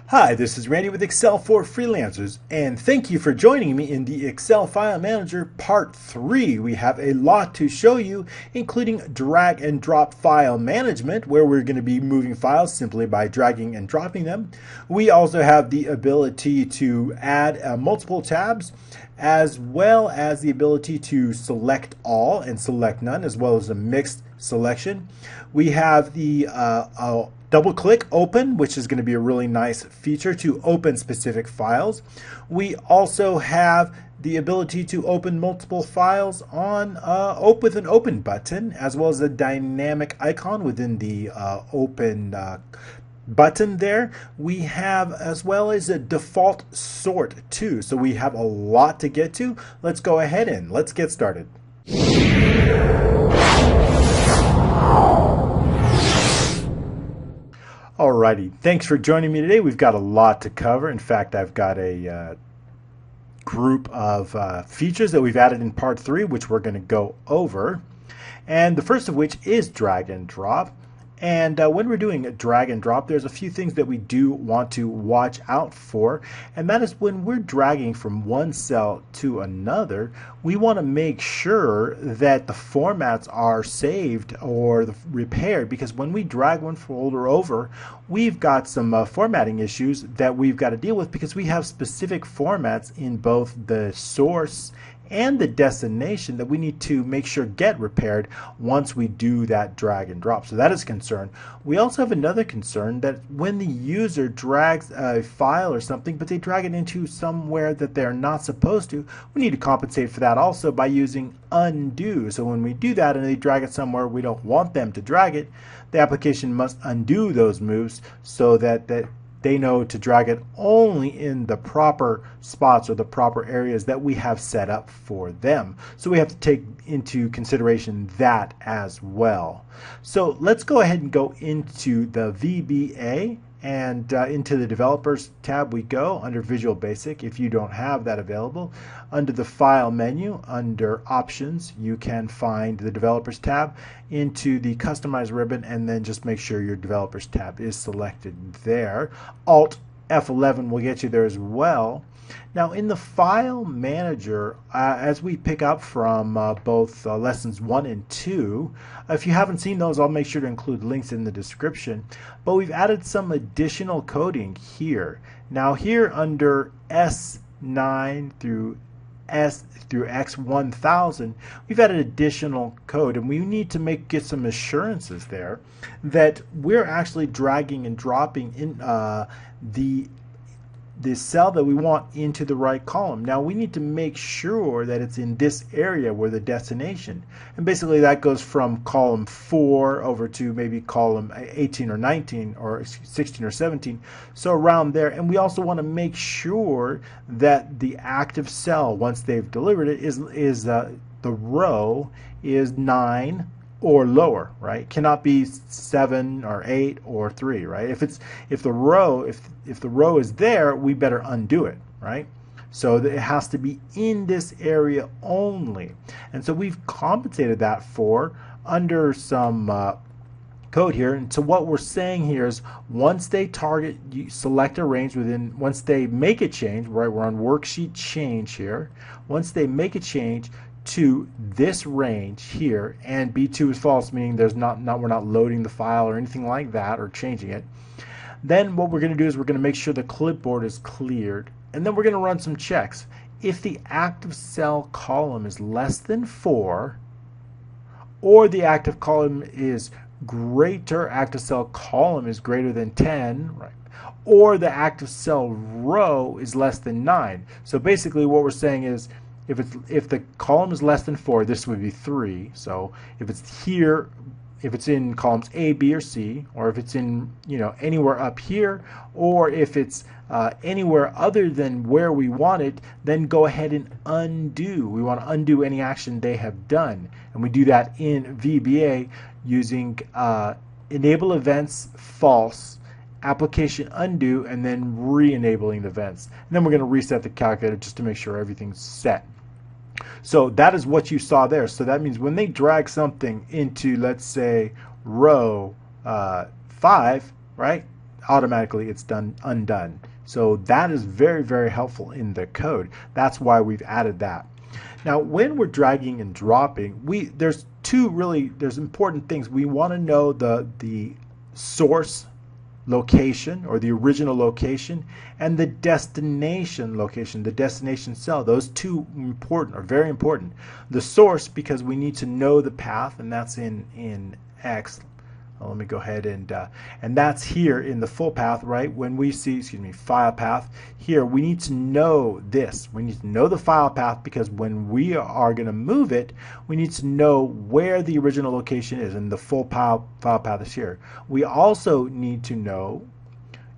Hi, this is Randy with Excel for Freelancers, and thank you for joining me in the Excel File Manager Part 3. We have a lot to show you, including drag and drop file management, where we're going to be moving files simply by dragging and dropping them. We also have the ability to add multiple tabs, as well as the ability to select all and select none, as well as a mixed selection. We have the double click open, which is going to be a really nice feature to open specific files. We also have the ability to open multiple files on with an open button, as well as a dynamic icon within the open button there. We have as well as a default sort too. So we have a lot to get to. Let's go ahead and let's get started. Alrighty, thanks for joining me today. We've got a lot to cover. In fact, I've got a group of features that we've added in part 3, which we're going to go over. And the first of which is drag and drop. And when we're doing a drag and drop, there's a few things that we do want to watch out for. And that is when we're dragging from one cell to another, we want to make sure that the formats are saved or repaired, because when we drag one folder over, we've got some formatting issues that we've got to deal with, because we have specific formats in both the source and the destination that we need to make sure get repaired once we do that drag and drop. So that is a concern. We also have another concern that when the user drags a file or something, but they drag it into somewhere that they're not supposed to, we need to compensate for that also by using undo. So when we do that and they drag it somewhere we don't want them to drag it, the application must undo those moves so that they know to drag it only in the proper spots or the proper areas that we have set up for them. So we have to take into consideration that as well. So let's go ahead and go into the VBA, and into the Developers tab we go. Under Visual Basic, if you don't have that available, under the File menu, under Options, you can find the Developers tab, into the Customize ribbon, and then just make sure your Developers tab is selected there. Alt F11 will get you there as well. Now in the File Manager, as we pick up from both lessons 1 and 2, if you haven't seen those, I'll make sure to include links in the description, but we've added some additional coding here. Now here under S9 through X1000, we've added additional code, and we need to get some assurances there that we're actually dragging and dropping in the cell that we want into the right column. Now we need to make sure that it's in this area where the destination, and basically that goes from column 4 over to maybe column 18 or 19 or 16 or 17, so around there. And we also want to make sure that the active cell, once they've delivered it, is the row is 9 or lower, right? Cannot be 7 or 8 or 3, right? If the row is there, we better undo it, right? So it has to be in this area only. And so we've compensated that for under some code here. And so what we're saying here is, once they target, you select a range within, once they make a change, right? We're on worksheet change here. Once they make a change to this range here, and B2 is false, meaning we're not loading the file or anything like that or changing it, then what we're going to do is we're going to make sure the clipboard is cleared, and then we're going to run some checks. If the active cell column is less than 4, or the active column is active cell column is greater than 10, right? Or the active cell row is less than 9. So basically what we're saying is, if the column is less than 4, this would be 3. So if it's here, if it's in columns A, B, or C, or if it's in anywhere up here, or if it's anywhere other than where we want it, then go ahead and undo. We want to undo any action they have done, and we do that in VBA using enable events false, application undo, and then re-enabling the events. And then we're going to reset the calculator just to make sure everything's set. So that is what you saw there. So that means when they drag something into, let's say, row 5, right? automatically it's done undone. So that is very, very helpful in the code. That's why we've added that. Now, when we're dragging and dropping, there's important things. We want to know the source location or the original location and the destination location, the destination cell. Those two are very important. The source, because we need to know the path, and that's in X. Let me go ahead and that's here in the full path, right? When we see, file path here, we need to know this. We need to know the file path, because when we are going to move it, we need to know where the original location is, and the full file path is here. We also need to know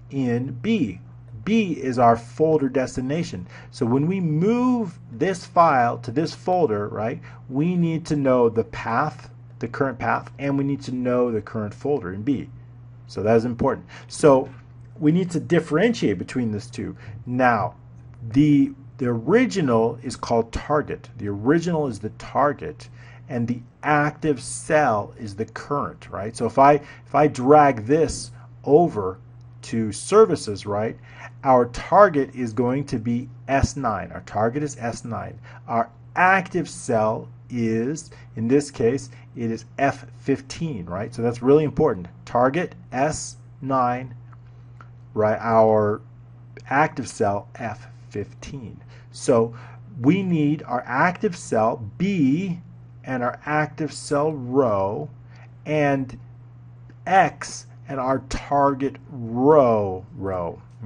in B. B is our folder destination. So when we move this file to this folder, right, we need to know the path, the current path, and we need to know the current folder in B. So that is important. So we need to differentiate between these two. Now, the original is called target. The original is the target, and the active cell is the current, right? So if I drag this over to services, right, our target is going to be S9. Our target is S9. Our active cell is, in this case, it is F15, right? So that's really important. Target S9, right? Our active cell F15. So we need our active cell B and our active cell row and X and our target row.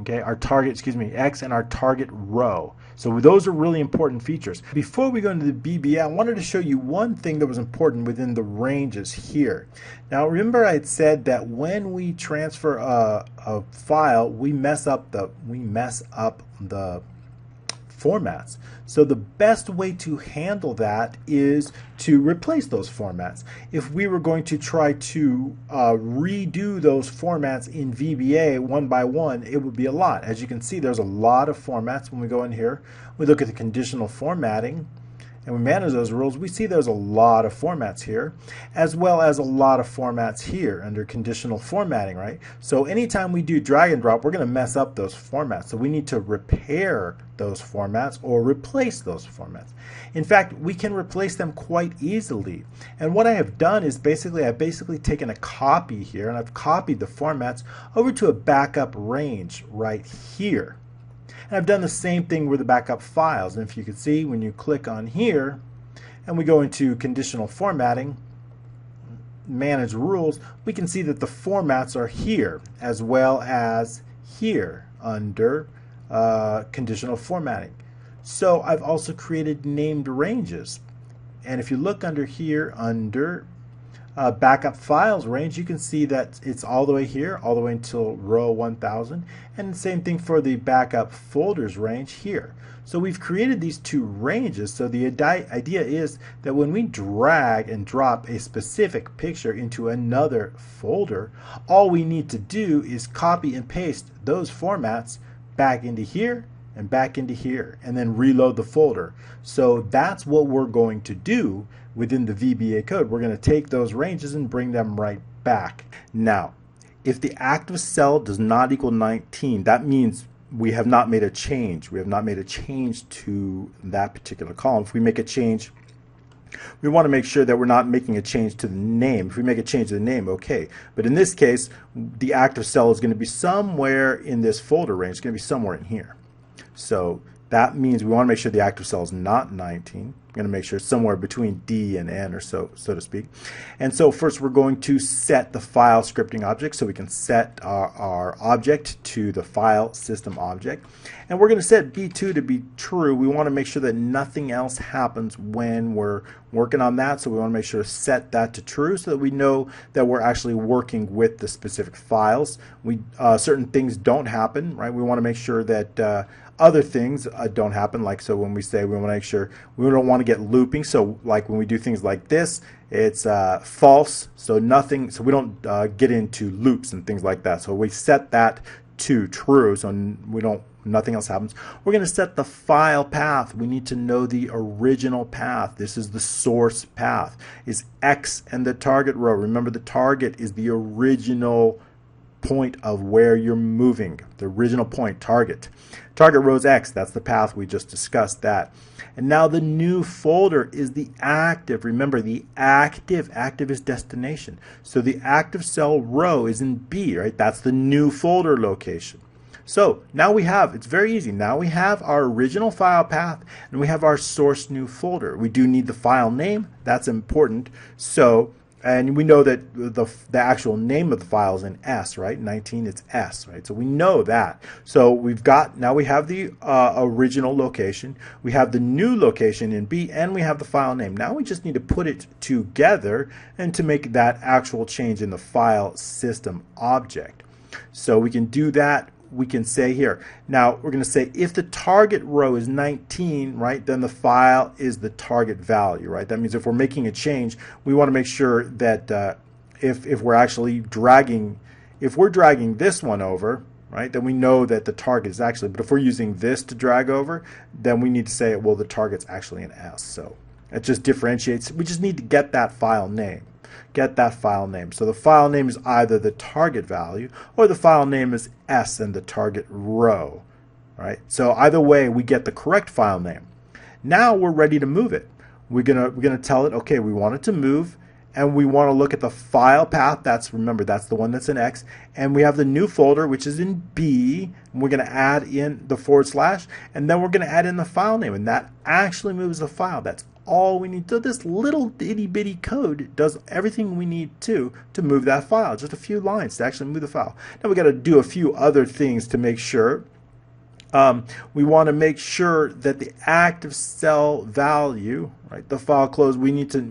Okay, our target, X and our target row. So those are really important features. Before we go into the VBA, I wanted to show you one thing that was important within the ranges here. Now remember I had said that when we transfer a file, we mess up the formats. So the best way to handle that is to replace those formats. If we were going to try to redo those formats in VBA one by one, it would be a lot. As you can see, there's a lot of formats. When we go in here, we look at the conditional formatting and we manage those rules, we see there's a lot of formats here, as well as a lot of formats here under conditional formatting, right? So anytime we do drag and drop, we're going to mess up those formats. So we need to repair those formats or replace those formats. In fact, we can replace them quite easily. And what I have done is I've taken a copy here, and I've copied the formats over to a backup range right here. And I've done the same thing with the backup files. And if you can see, when you click on here and we go into conditional formatting, manage rules, we can see that the formats are here as well as here under conditional formatting. So I've also created named ranges. And if you look under here under backup files range, you can see that it's all the way here, all the way until row 1000, and the same thing for the backup folders range here. So we've created these two ranges. So the idea is that when we drag and drop a specific picture into another folder, all we need to do is copy and paste those formats back into here and back into here, and then reload the folder. So that's what we're going to do within the VBA code. We're going to take those ranges and bring them right back. Now, if the active cell does not equal 19, that means we have not made a change. We have not made a change to that particular column. If we make a change, we want to make sure that we're not making a change to the name. If we make a change to the name, okay. But in this case, the active cell is going to be somewhere in this folder range. It's going to be somewhere in here. So that means we want to make sure the active cell is not 19. We're going to make sure it's somewhere between D and N, or so to speak. And so first we're going to set the file scripting object. So we can set our object to the file system object. And we're going to set B2 to be true. We want to make sure that nothing else happens when we're working on that. So we want to make sure to set that to true so that we know that we're actually working with the specific files. Certain things don't happen, right? We want to make sure that other things don't happen, like so when we say we want to make sure we don't want to get looping. So like when we do things like this, it's false, so nothing, so we don't get into loops and things like that. So we set that to true, so nothing else happens. We're going to set the file path. We need to know the original path. This is the source path. Is X and the target row. Remember, the target is the original point of where you're moving, the original point, target. Target row is X, that's the path we just discussed that. And now the new folder is the active. Remember, the active is destination. So the active cell row is in B, right? That's the new folder location. So now we have, it's very easy. Now we have our original file path and we have our source new folder. We do need the file name. That's important. So, and we know that the actual name of the file is in S, right? 19, it's S, right? So we know that. So we've got, now we have the original location, we have the new location in B, and we have the file name. Now we just need to put it together and to make that actual change in the file system object. So we can do that. We can say here, now we're going to say if the target row is 19, right, then the file is the target value, right? That means if we're making a change, we want to make sure that if we're actually dragging, if we're dragging this one over, right, then we know that the target is actually, but if we're using this to drag over, then we need to say, well, the target's actually an S. So it just differentiates. We just need to get that file name. Get that file name. So the file name is either the target value or the file name is S and the target row, right? So either way, we get the correct file name. Now we're ready to move it. We're gonna tell it, okay, we want it to move, and we want to look at the file path. That's, remember, that's the one that's in X, and we have the new folder which is in B. And we're going to add in the /, and then we're going to add in the file name, and that actually moves the file. That's all we need. So this little itty bitty code does everything we need to move that file. Just a few lines to actually move the file. Now we got to do a few other things to make sure. We want to make sure that the active cell value, right, the file close. We need to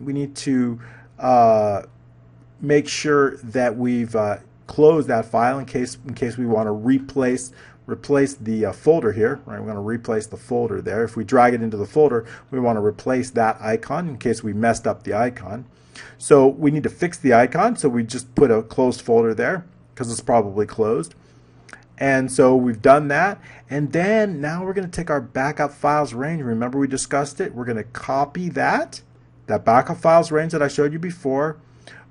make sure that we've closed that file in case we want to replace the folder here, right? We're going to replace the folder there. If we drag it into the folder, we want to replace that icon in case we messed up the icon. So we need to fix the icon, so we just put a closed folder there because it's probably closed. And so we've done that, and then now we're going to take our backup files range. Remember, we discussed it. We're going to copy that backup files range that I showed you before.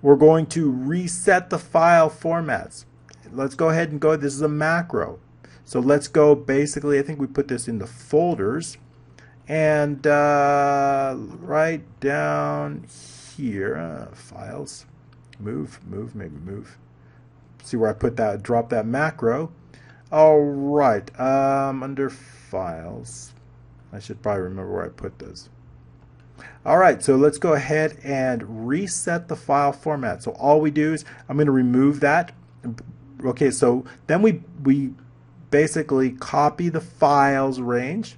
We're going to reset the file formats. Let's go ahead and go, this is a macro. So let's go, basically, I think we put this in the folders, and right down here, files, move, maybe move. See where I put that, drop that macro. All right, under files, I should probably remember where I put those. All right, so let's go ahead and reset the file format. So all we do is, I'm going to remove that. Okay, so then we basically copy the files range.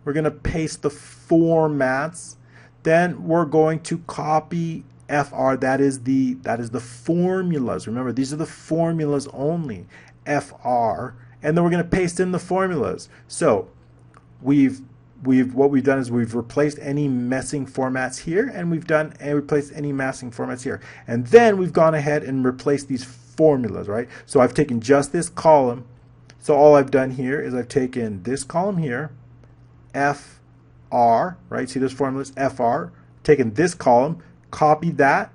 We're going to paste the formats. Then we're going to copy FR. That is the formulas. Remember, these are the formulas only. FR, and then we're going to paste in the formulas. So what we've done is we've replaced any messing formats here, and replaced any messing formats here, and then we've gone ahead and replaced these formulas, right? So I've taken just this column. So all I've done here is I've taken this column here, FR, right? See those formulas, FR. Taken this column, copied that,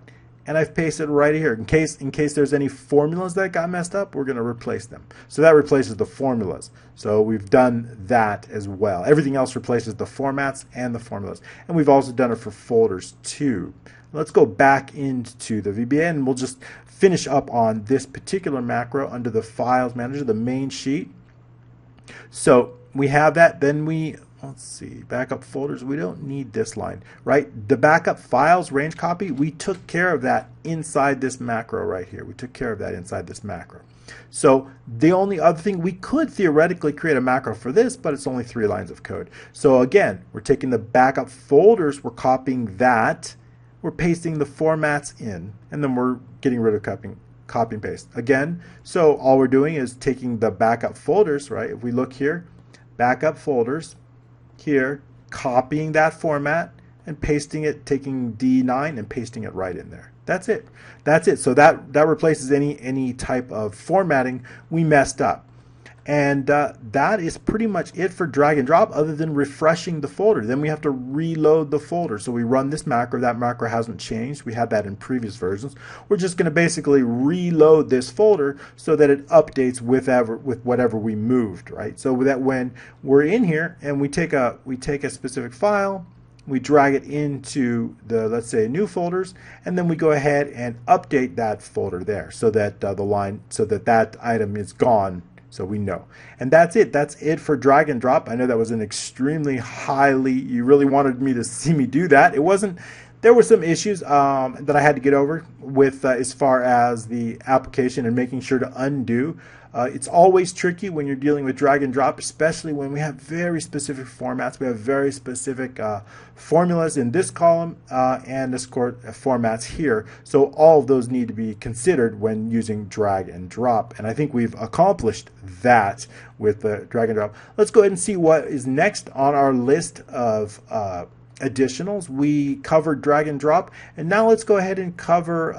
and I've pasted it right here. In case there's any formulas that got messed up, we're going to replace them. So that replaces the formulas. So we've done that as well. Everything else replaces the formats and the formulas. And we've also done it for folders too. Let's go back into the VBA, and we'll just finish up on this particular macro under the Files Manager, the main sheet. So we have that. Then let's see, backup folders, we don't need this line, right? The backup files range copy, we took care of that inside this macro right here. We took care of that inside this macro. So the only other thing, we could theoretically create a macro for this, but it's only 3 lines of code. So again, we're taking the backup folders, we're copying that, we're pasting the formats in, and then we're getting rid of copy and paste. Again, so all we're doing is taking the backup folders, right? If we look here, backup folders, here, copying that format and pasting it, taking D9 and pasting it right in there. That's it. That's it. So that replaces any type of formatting we messed up. And that is pretty much it for drag and drop, other than refreshing the folder. Then we have to reload the folder. So we run this macro. That macro hasn't changed. We had that in previous versions. We're just going to basically reload this folder so that it updates with whatever we moved, right? So that when we're in here and we take a specific file, we drag it into the, let's say, new folders, and then we go ahead and update that folder there so that that item is gone. So we know. And that's it. That's it for drag and drop. I know that was an extremely you really wanted me to see me do that. It wasn't, there were some issues that I had to get over with as far as the application and making sure to undo. It's always tricky when you're dealing with drag and drop, especially when we have very specific formats. We have very specific formulas in this column and this formats here. So all of those need to be considered when using drag and drop. And I think we've accomplished that with the drag and drop. Let's go ahead and see what is next on our list of additionals. We covered drag and drop, and now let's go ahead and cover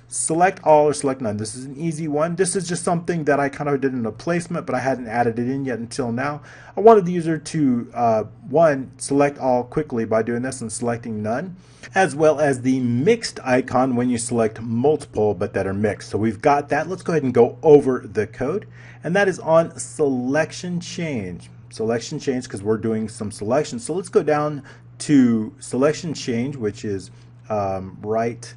select all or select none. This is an easy one. This is just something that I kind of did in a placement, but I hadn't added it in yet until now. I wanted the user to one, select all quickly by doing this and selecting none, as well as the mixed icon when you select multiple but that are mixed. So we've got that. Let's go ahead and go over the code, and that is on selection change. Selection change, because we're doing some selections. So let's go down to selection change, which is right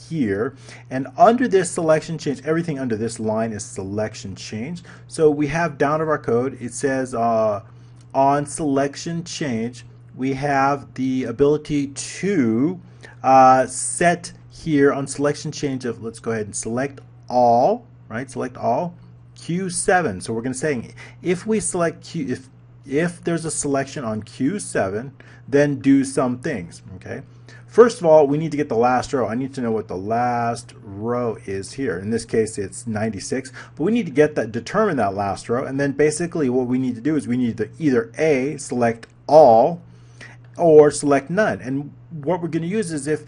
here. And under this selection change, everything under this line is selection change. So we have down of our code, it says on selection change, we have the ability to set here on selection change of, let's go ahead and select all, right? Select all. Q7. So we're going to say if we select Q, if there's a selection on Q7, then do some things. Okay. First of all, we need to get the last row. I need to know what the last row is here. In this case, it's 96, but we need to get that, determine that last row, and then basically what we need to do is we need to either A, select all, or select none. And what we're going to use is if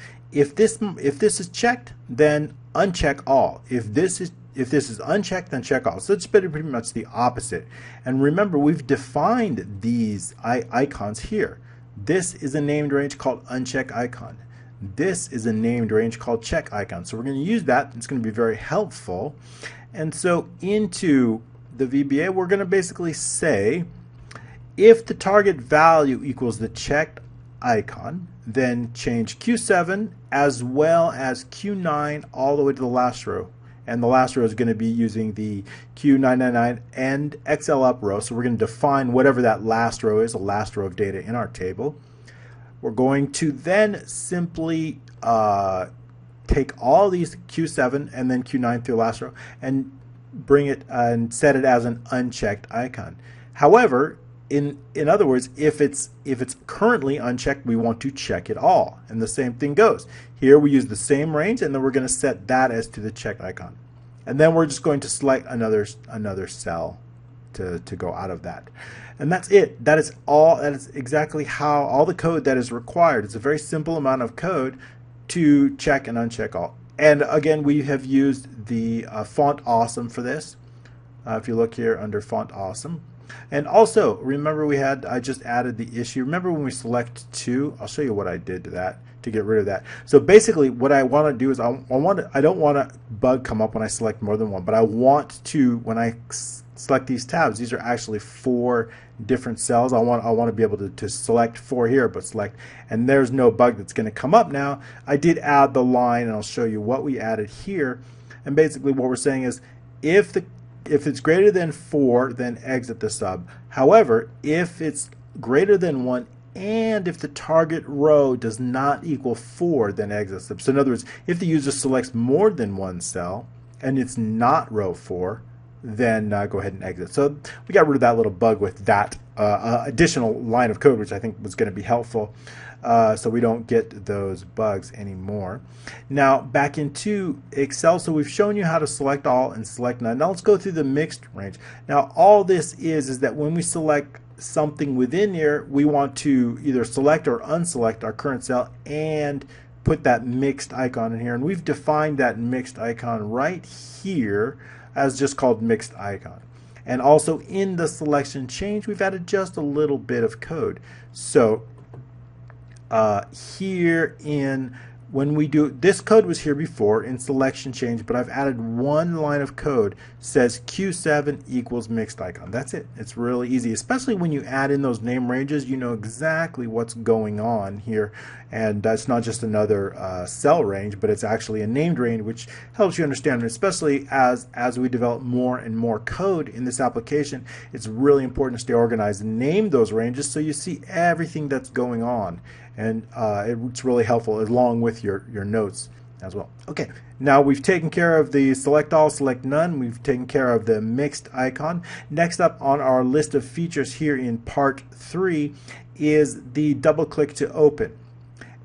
this is checked, then uncheck all. If this is unchecked, then check all. So it's pretty much the opposite. And remember, we've defined these icons here. This is a named range called uncheck icon. This is a named range called check icon. So we're going to use that. It's going to be very helpful. And so into the VBA, we're going to basically say if the target value equals the checked icon, then change Q7 as well as Q9 all the way to the last row. And the last row is going to be using the Q999 and XL up row. So we're going to define whatever that last row is, the last row of data in our table. We're going to then simply take all these Q7 and then Q9 through the last row and bring it and set it as an unchecked icon. However, in other words, if it's currently unchecked, we want to check it all. And the same thing goes. Here we use the same range, and then we're going to set that as to the check icon. And then we're just going to select another cell to go out of that. And that's it. That is all. That is exactly how all the code that is required. It's a very simple amount of code to check and uncheck all. And again, we have used the font awesome for this. If you look here under font awesome. And also, remember I just added the issue. Remember when we select 2? I'll show you what I did to that to get rid of that. So basically what I want to do is I don't want a bug come up when I select more than one, but I want to, when I select these tabs, these are actually 4 different cells. I want to be able to select 4 here, but select, and there's no bug that's going to come up now. I did add the line, and I'll show you what we added here. And basically what we're saying is if it's greater than 4, then exit the sub. However, if it's greater than 1 and if the target row does not equal 4, then exit sub. So in other words, if the user selects more than one cell and it's not row 4, then go ahead and exit. So we got rid of that little bug with that additional line of code, which I think was going to be helpful. So we don't get those bugs anymore. Now back into Excel, so we've shown you how to select all and select none. Now let's go through the mixed range. Now all this is that when we select something within here, we want to either select or unselect our current cell and put that mixed icon in here. And we've defined that mixed icon right here as just called mixed icon. And also in the selection change, we've added just a little bit of code. So here in when we do this, code was here before in selection change, but I've added one line of code, says Q7 equals mixed icon. That's it. It's really easy, especially when you add in those name ranges. You know exactly what's going on here, and that's not just another cell range, but it's actually a named range, which helps you understand. And especially as we develop more and more code in this application, it's really important to stay organized and name those ranges so you see everything that's going on. And it's really helpful along with your notes as well. Okay, now we've taken care of the select all, select none. We've taken care of the mixed icon. Next up on our list of features here in part 3 is the double click to open.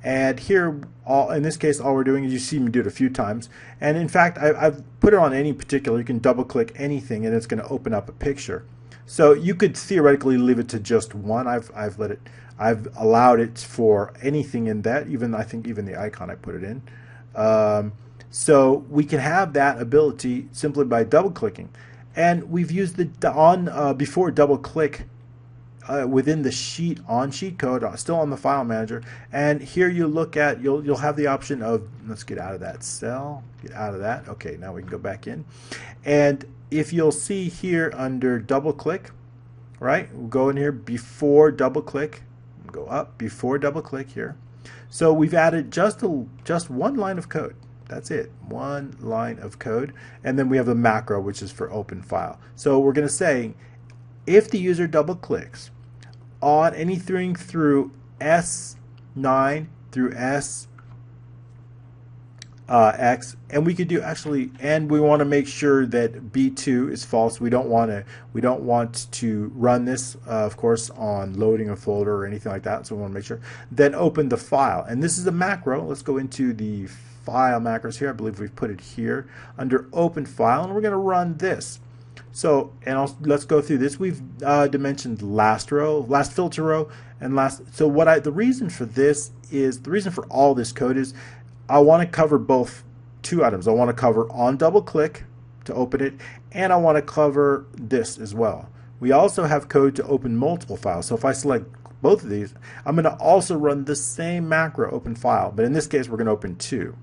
And here, in this case, all we're doing is, you see me do it a few times. And in fact, I've put it on any particular. You can double click anything and it's going to open up a picture. So you could theoretically leave it to just one. I've allowed it for anything in that, I think even the icon I put it in. So we can have that ability simply by double clicking. And we've used the before double click within the sheet code, still on the file manager. And here you look at, you'll have the option of, let's get out of that cell, get out of that. Okay, now we can go back in. And if you'll see here under double click, right, we'll go in here before double click, go up before double click here. So we've added just one line of code. That's it, one line of code. And then we have the macro, which is for open file. So we're going to say, if the user double clicks on anything through S9 through X, and we could do actually, and we want to make sure that B2 is false. We don't want to run this, of course, on loading a folder or anything like that. So we want to make sure. Then open the file, and this is a macro. Let's go into the file macros here. I believe we've put it here under open file, and we're going to run this. So, and let's go through this. We've dimensioned last row, last filter row, and last. So the reason for this is, the reason for all this code is, I want to cover both two items. I want to cover on double click to open it, and I want to cover this as well. We also have code to open multiple files. So if I select both of these, I'm going to also run the same macro open file, but in this case we're going to open two.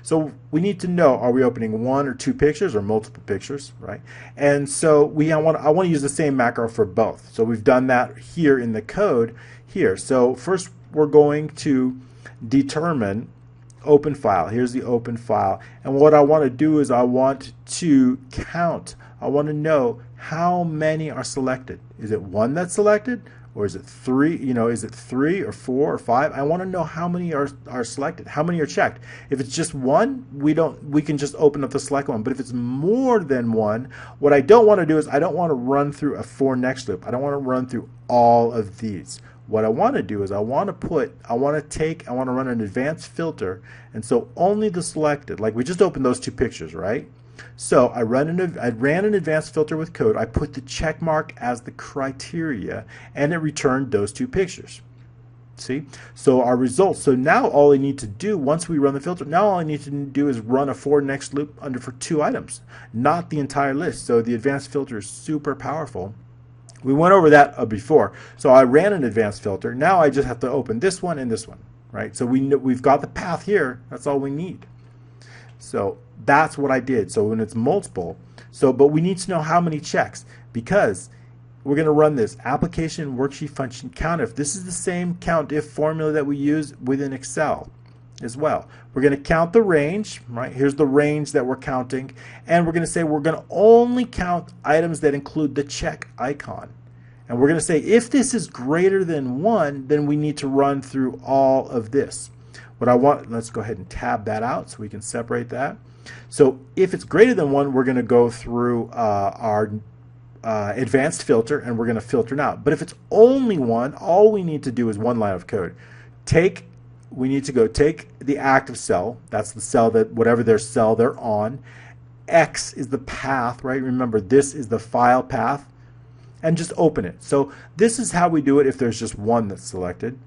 So we need to know, are we opening one or two pictures or multiple pictures, right? And so I want to use the same macro for both. So we've done that here in the code here. So first we're going to determine open file. Here's the open file, and what I want to do is I want to count. I want to know how many are selected. Is it one that's selected, or is it three? Is it 3 or 4 or 5? I want to know how many are selected, how many are checked. If it's just one, we can just open up the select one. But if it's more than one, what I don't want to do is, I don't want to run through a for next loop. I don't want to run through all of these. What I want to do is I want to run an advanced filter, and so only the selected, like we just opened those two pictures, right? So I ran an advanced filter with code. I put the check mark as the criteria, and it returned those two pictures. See? So our results. So now all I need to do, once we run the filter, now all I need to do is run a for next loop for 2 items, not the entire list. So the advanced filter is super powerful. We went over that before. So I ran an advanced filter. Now I just have to open this one and this one, right? So we've got the path here. That's all we need. So that's what I did. So when it's multiple, but we need to know how many checks, because we're going to run this application worksheet function countif. This is the same countif formula that we use within Excel as well. We're going to count the range, right? Here's the range that we're counting, and we're going to say we're going to only count items that include the check icon. And we're going to say if this is greater than 1, then we need to run through all of this. Let's go ahead and tab that out so we can separate that. So if it's greater than 1, we're going to go through our advanced filter, and we're going to filter now. But if it's only 1, all we need to do is one line of code. We need to go take the active cell, that's the cell that whatever their cell they're on. X is the path, right? Remember, this is the file path, and just open it. So this is how we do it if there's just one that's selected,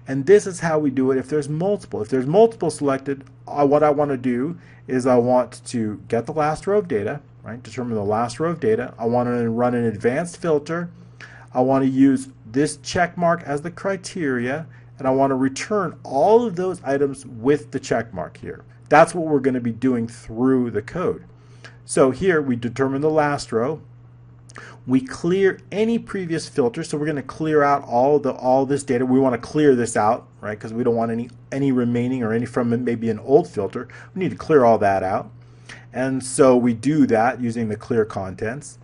and this is how we do it if there's multiple. If there's multiple selected, what I want to do is I want to get the last row of data, right? Determine the last row of data. I want to run an advanced filter. I want to use this check mark as the criteria, and I want to return all of those items with the check mark here. That's what we're going to be doing through the code. So here we determine the last row. We clear any previous filter, so we're going to clear out all this data. We want to clear this out, right? Because we don't want any remaining or any from maybe an old filter. We need to clear all that out, and so we do that using the clear contents.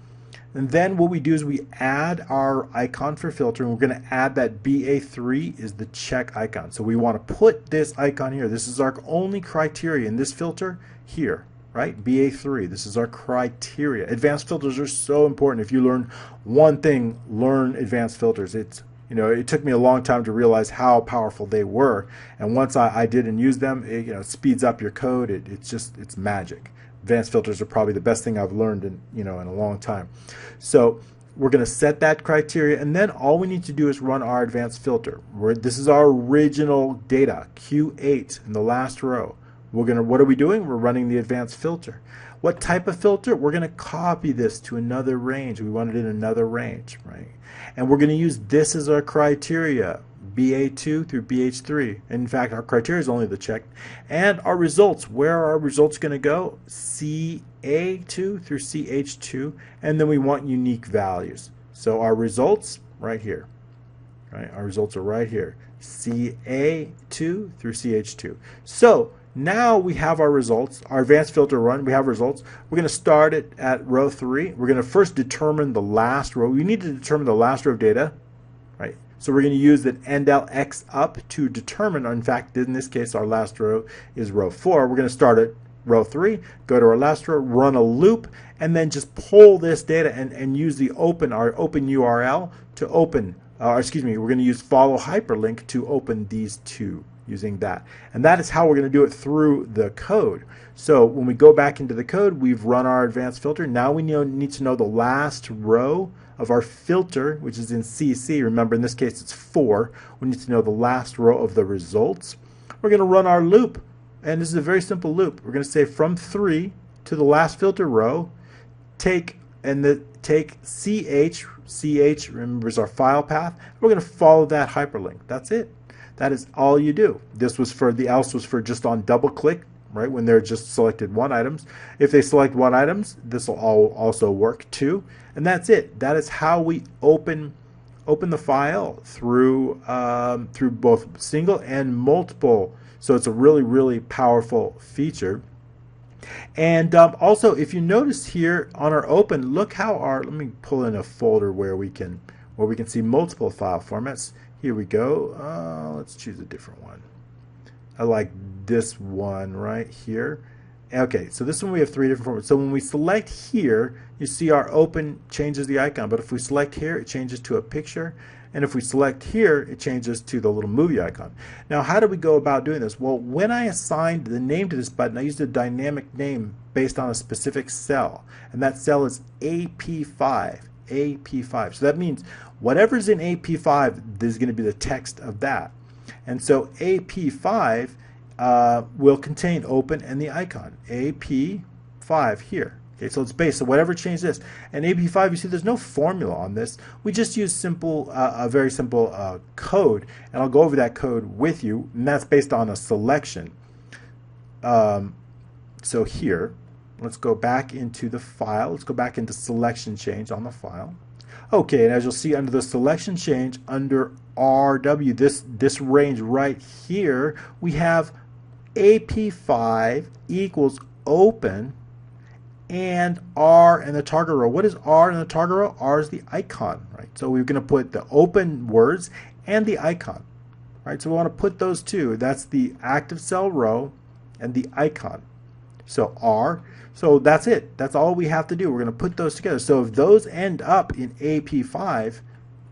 And then what we do is we add our icon for filter, and we're going to add that BA3 is the check icon. So we want to put this icon here. This is our only criteria in this filter here, right? BA3, this is our criteria. Advanced filters are so important. If you learn one thing, learn advanced filters. It took me a long time to realize how powerful they were, and once I did and use them, it speeds up your code. It's magic. Advanced filters are probably the best thing I've learned in a long time. So we're going to set that criteria, and then all we need to do is run our advanced filter. This is our original data, Q8 in the last row. What are we doing? We're running the advanced filter. What type of filter? We're going to copy this to another range. We want it in another range, right? And we're going to use this as our criteria, BA2 through BH3. In fact, our criteria is only the check. And our results, where are our results going to go? CA2 through CH2. And then we want unique values. So our results right here, right? Our results are right here, CA2 through CH2. So now we have our results, our advanced filter run, we have results. We're going to start it at row 3. We're going to first determine the last row. We need to determine the last row of data, right? So we're going to use the endl_x up to determine, in fact, in this case, our last row is row 4. We're going to start at row 3, go to our last row, run a loop, and then just pull this data and use our open URL to open, we're going to use follow hyperlink to open these two using that. And that is how we're going to do it through the code. So when we go back into the code, we've run our advanced filter. Now we need to know the last row of our filter, which is in CC. Remember, in this case, it's 4. We need to know the last row of the results. We're going to run our loop, and this is a very simple loop. We're going to say from 3 to the last filter row, take CH, remember, is our file path. We're going to follow that hyperlink. That's it. That is all you do. The else was for just on double click, right, when they're just selected one items. If they select one items, this will also work too. And that's it. That is how we open the file through both single and multiple. So it's a really, really powerful feature. And also, if you notice here on our open, look how let me pull in a folder where we can see multiple file formats. Here we go. Let's choose a different one. I like this one right here. Okay, so this one we have 3 different formats. So when we select here, you see our open changes the icon. But if we select here, it changes to a picture. And if we select here, it changes to the little movie icon. Now, how do we go about doing this? Well, when I assigned the name to this button, I used a dynamic name based on a specific cell. And that cell is AP5. AP5. So that means whatever's in AP5, this is going to be the text of that. And so AP5 will contain open and the icon. AP5 here. Okay, so it's based. So whatever change this. And AP5, you see there's no formula on this. We just use a very simple code. And I'll go over that code with you. And that's based on a selection. So here, let's go back into the file. Let's go back into selection change on the file. Okay, and as you'll see under the selection change, under RW, this range right here, we have AP5 equals open and R in the target row. What is R in the target row? R is the icon, right? So we're going to put the open words and the icon, right? So we want to put those two. That's the active cell row and the icon. So R. So that's it. That's all we have to do. We're going to put those together. So if those end up in AP5,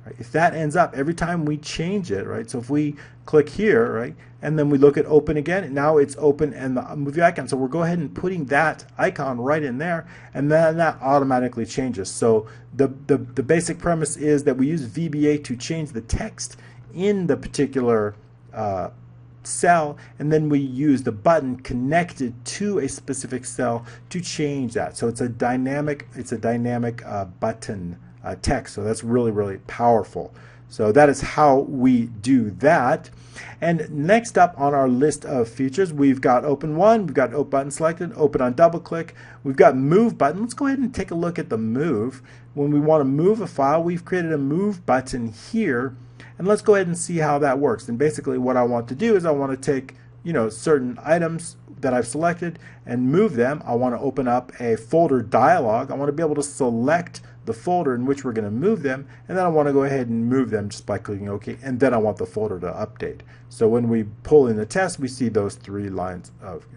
right, if that ends up every time we change it, right? So if we click here, right, and then we look at open again, now it's open and the movie icon. So we'll go ahead and putting that icon right in there, and then that automatically changes. So the basic premise is that we use VBA to change the text in the particular cell, and then we use the button connected to a specific cell to change that. So it's a dynamic button text. So that's really, really powerful. So that is how we do that. And next up on our list of features, we've got open one, we've got open button selected, open on double click, we've got move button. Let's go ahead and take a look at the move. When we want to move a file, we've created a move button here, and let's go ahead and see how that works. And basically what I want to do is I want to take, certain items that I've selected and move them. I want to open up a folder dialog. I want to be able to select the folder in which we're going to move them, and then I want to go ahead and move them just by clicking OK, and then I want the folder to update. So when we pull in the test, we see those 3 lines of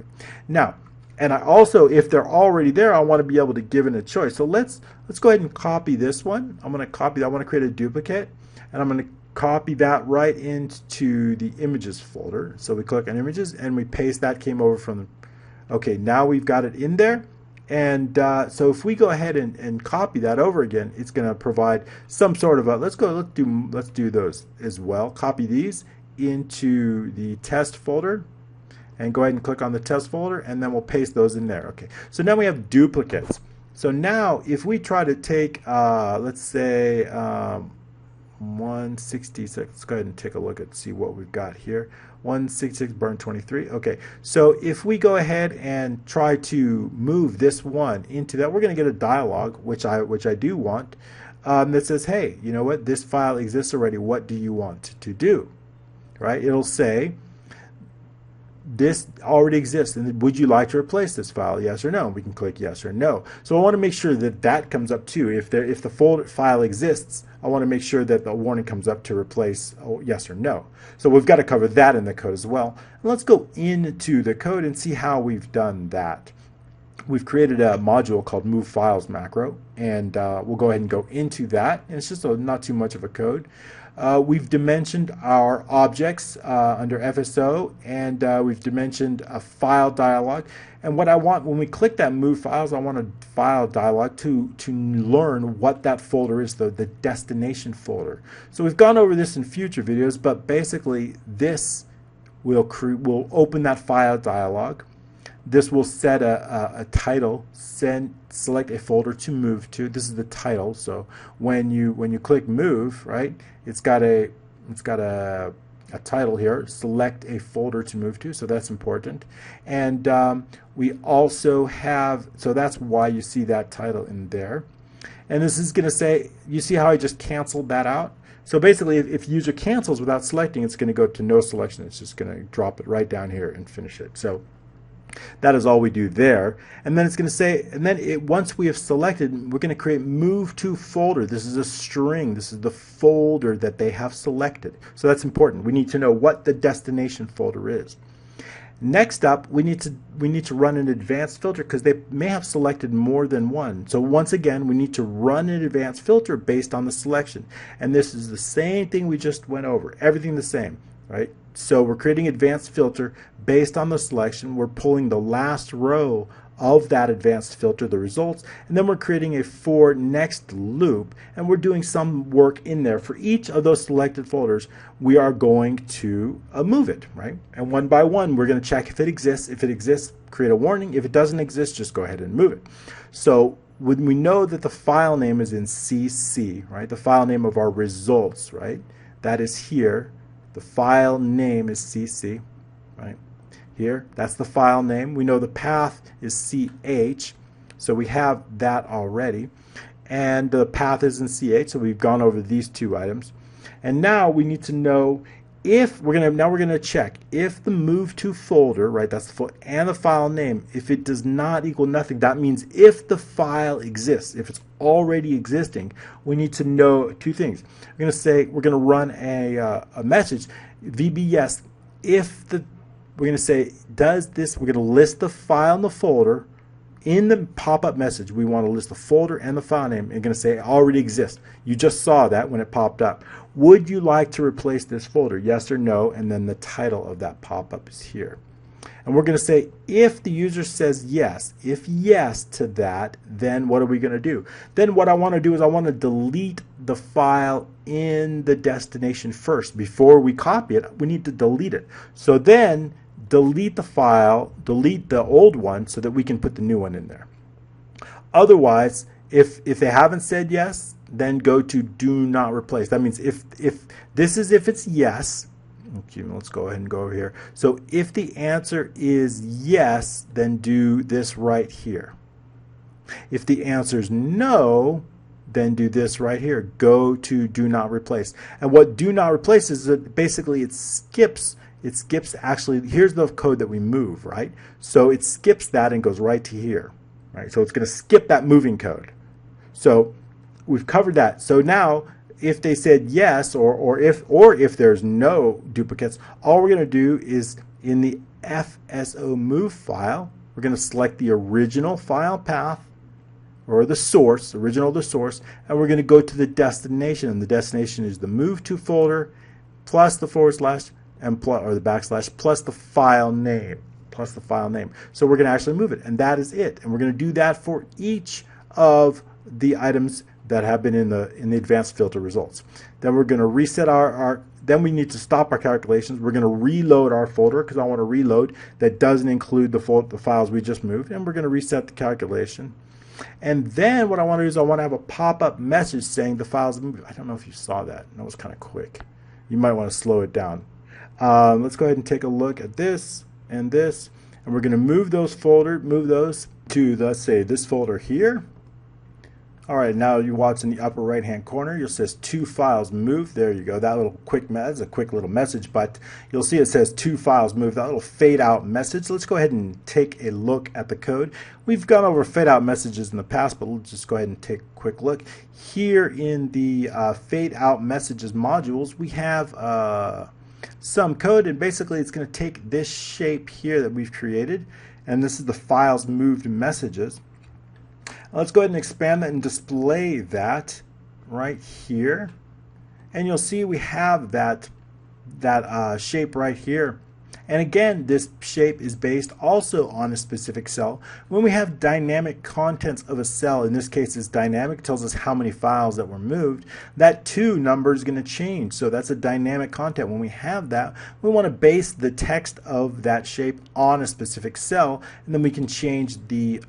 now. And I also, if they're already there, I want to be able to give it a choice. So let's go ahead and copy this one. I'm going to copy that. I want to create a duplicate, and I'm going to copy that right into the images folder. So we click on images and we paste that. Came over from the, okay, now we've got it in there. And so if we go ahead and copy that over again, it's going to provide some sort of a, let's do those as well. Copy these into the test folder and go ahead and click on the test folder, and then we'll paste those in there. Okay, so now we have duplicates. So now if we try to take, let's say 166, let's go ahead and take a look at see what we've got here. 166 burn 23. Okay, so if we go ahead and try to move this one into that, we're going to get a dialog, which I do want, that says, hey, you know what, this file exists already, what do you want to do? Right, it'll say this already exists, and would you like to replace this file, yes or no? We can click yes or no. So I want to make sure that that comes up too. If the folder file exists, I want to make sure that the warning comes up to replace yes or no. So we've got to cover that in the code as well. And let's go into the code and see how we've done that. We've created a module called move files macro, and we'll go ahead and go into that. And it's just not too much of a code. We've dimensioned our objects under FSO, and we've dimensioned a file dialog. And what I want when we click that move files, I want a file dialog to learn what that folder is, the destination folder. So we've gone over this in future videos, but basically this will open that file dialog. This will set a title, select a folder to move to. This is the title. So when you click move, right, it's got a title here. Select a folder to move to. So that's important. And we also have, so that's why you see that title in there. And this is going to say, you see how I just canceled that out? So basically, if user cancels without selecting, it's going to go to no selection. It's just going to drop it right down here and finish it. So that is all we do there. And then it's going to say, and then once we have selected, we're going to create move to folder. This is a string. This is the folder that they have selected. So that's important. We need to know what the destination folder is. Next up, we need to run an advanced filter because they may have selected more than one. So once again, we need to run an advanced filter based on the selection. And this is the same thing we just went over. Everything the same, right? So we're creating advanced filter based on the selection. We're pulling the last row of that advanced filter, the results, and then we're creating a for next loop, and we're doing some work in there. For each of those selected folders, we are going to move it, right? And one by one, we're going to check if it exists. If it exists, create a warning. If it doesn't exist, just go ahead and move it. So when we know that the file name is in CC, right? The file name of our results, right? That is here. The file name is CC, right? Here, that's the file name. We know the path is CH, so we have that already. And the path is in CH, so we've gone over these two items. And now we need to know if we're gonna check if the move to folder, right? That's the folder and the file name. If it does not equal nothing, that means if the file exists, if it's already existing, we need to know two things. We're gonna run a message, VBA, if the we're going to say, we're going to list the file and the folder in the pop-up message. We want to list the folder and the file name. We're going to say it already exists. You just saw that when it popped up. Would you like to replace this folder? Yes or no? And then the title of that pop-up is here. And we're going to say if the user says yes, if yes to that, then what are we going to do? Then what I want to do is I want to delete the file in the destination first. Before we copy it, we need to delete it. So then delete the file, delete the old one so that we can put the new one in there. Otherwise, if they haven't said yes, then go to do not replace. That means if it's yes. Okay, let's go ahead and go over here. So if the answer is yes, then do this right here. If the answer is no, then do this right here. Go to do not replace. And what do not replace is that basically it skips actually, here's the code that we move, right? So it skips that and goes right to here, right? So it's going to skip that moving code. So we've covered that. So now if they said yes, or if there's no duplicates, all we're going to do is in the FSO move file, we're going to select the original file path, or the source, original to source, and we're going to go to the destination. And the destination is the move to folder plus the / and or the / plus the file name. So we're going to actually move it, and that is it. And we're going to do that for each of the items that have been in the advanced filter results. Then we're going to reset then we need to stop our calculations. We're going to reload our folder because I want to reload that doesn't include the files we just moved, and we're going to reset the calculation. And then what I want to do is I want to have a pop-up message saying the files moved. I don't know if you saw that. That was kind of quick. You might want to slow it down. Let's go ahead and take a look at this and this, and we're going to move those to, let's say, this folder here. All right, now you watch in the upper right hand corner, it says 2 files moved. There you go. That little that's a quick little message, but you'll see it says 2 files moved. That little fade out message. Let's go ahead and take a look at the code. We've gone over fade out messages in the past, but let's just go ahead and take a quick look. Here in the fade out messages modules, we have some code, and basically it's going to take this shape here that we've created, and this is the files moved messages. Let's go ahead and expand that and display that right here, and you'll see we have that shape right here. And again, this shape is based also on a specific cell. When we have dynamic contents of a cell, in this case it's dynamic, it tells us how many files that were moved, that 2 number is going to change. So that's a dynamic content. When we have that, we want to base the text of that shape on a specific cell, and then we can change the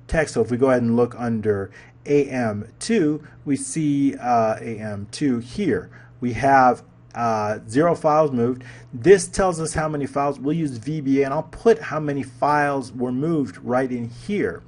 text. So if we go ahead and look under AM2, we see AM2 here. We have 0 files moved. This tells us how many files. We'll use VBA, and I'll put how many files were moved right in here.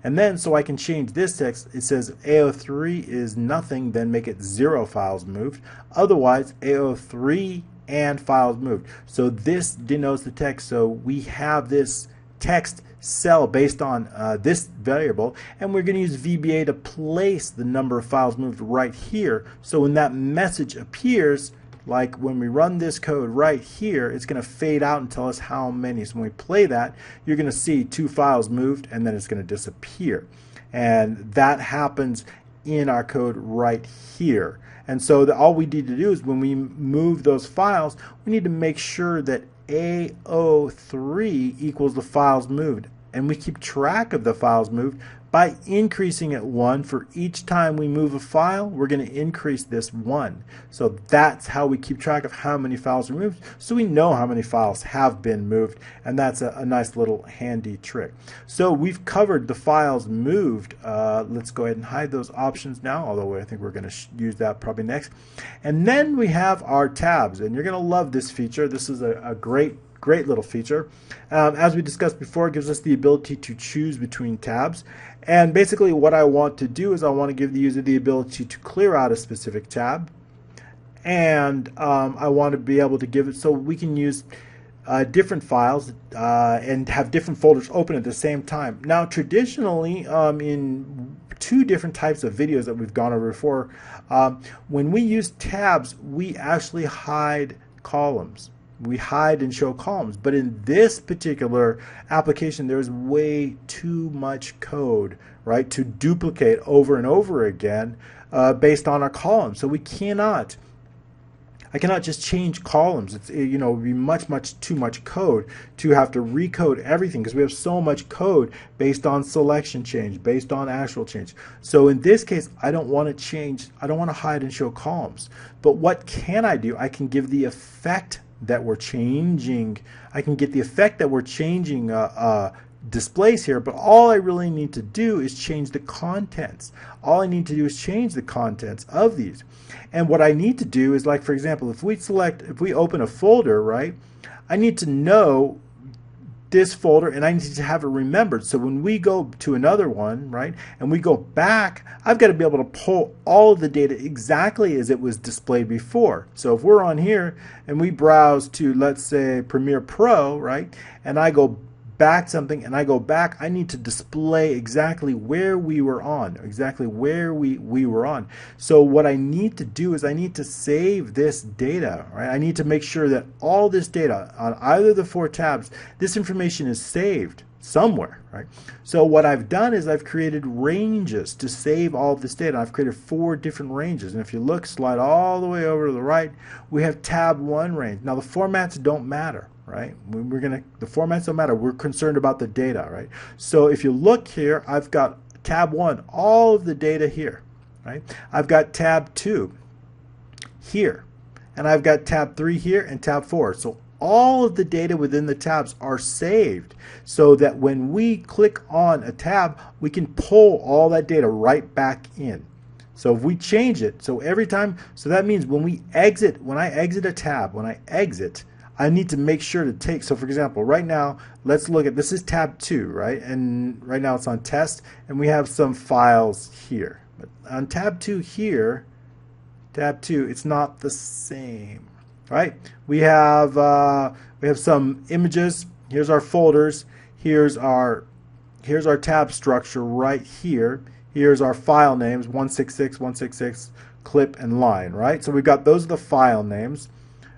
And then so I can change this text. It says AO3 is nothing, then make it 0 files moved. Otherwise, AO3 and files moved. So this denotes the text. So we have this text cell based on this variable, and we're going to use VBA to place the number of files moved right here. So when that message appears, like when we run this code right here, it's going to fade out and tell us how many. So when we play that, you're going to see 2 files moved, and then it's going to disappear. And that happens in our code right here. And so all we need to do is when we move those files, we need to make sure that AO3 equals the files moved. And we keep track of the files moved by increasing it 1 for each time we move a file. We're going to increase this 1. So that's how we keep track of how many files are moved, so we know how many files have been moved, and that's a nice little handy trick. So we've covered the files moved. Let's go ahead and hide those options now, although I think we're going to use that probably next. And then we have our tabs, and you're going to love this feature. This is a great little feature. As we discussed before, it gives us the ability to choose between tabs. And basically what I want to do is I want to give the user the ability to clear out a specific tab. And I want to be able to give it so we can use different files and have different folders open at the same time. Now traditionally in 2 different types of videos that we've gone over before, when we use tabs, we actually hide columns. We hide and show columns, but in this particular application there's way too much code, right, to duplicate over and over again based on our columns. So we cannot I cannot just change columns. It would be much too much code to have to recode everything because we have so much code based on selection change, based on actual change. So in this case, I don't want to change, I don't want to hide and show columns. But what can I do? I can give the effect that we're changing. I can get the effect that we're changing displays here, but all I really need to do is change the contents. All I need to do is change the contents of these. And what I need to do is, like, for example, if we open a folder, right, I need to know this folder and I need to have it remembered. So when we go to another one, right, and we go back, I've got to be able to pull all of the data exactly as it was displayed before. So if we're on here and we browse to, let's say, Premiere Pro, right, and I go back something and I go back, I need to display exactly where we were on, exactly where we were on. So what I need to do is I need to save this data, right? I need to make sure that all this data on either of the 4 tabs, this information is saved somewhere, right? So what I've done is I've created ranges to save all of this data. I've created 4 different ranges, and if you look, slide all the way over to the right, we have tab 1 range. Now the formats don't matter, right? The formats don't matter. We're concerned about the data, right? So if you look here, I've got tab 1, all of the data here, right? I've got tab 2 here, and I've got tab 3 here and tab 4. So all of the data within the tabs are saved so that when we click on a tab, we can pull all that data right back in. So if we change it, so every time, so that means when I exit a tab, I need to make sure to take, so for example, right now, let's look at, this is tab 2, right? And right now it's on test, and we have some files here. But on tab 2 here, tab 2, it's not the same, right? We have some images. Here's our folders. Here's our tab structure right here. Here's our file names, 166, 166, clip, and line, right? So we've got, those are the file names,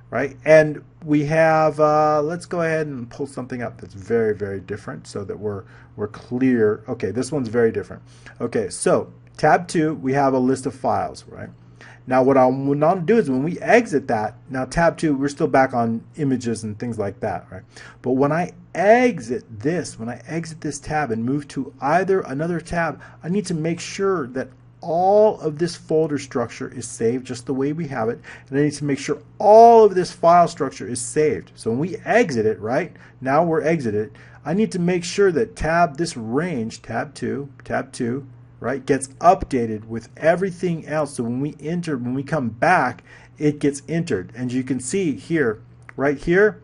right? And we have, let's go ahead and pull something up that's very different so that we're clear. Okay, this one's very different. Okay, so tab 2, we have a list of files, right? Now what I want to do is when we exit that, now tab 2, we're still back on images and things like that, right? But when I exit this tab and move to either another tab, I need to make sure that all of this folder structure is saved just the way we have it, and I need to make sure all of this file structure is saved. So when we exit it, right, now we're exited, I need to make sure that this range, tab 2, right, gets updated with everything else. So when we come back, it gets entered. And you can see here, right here,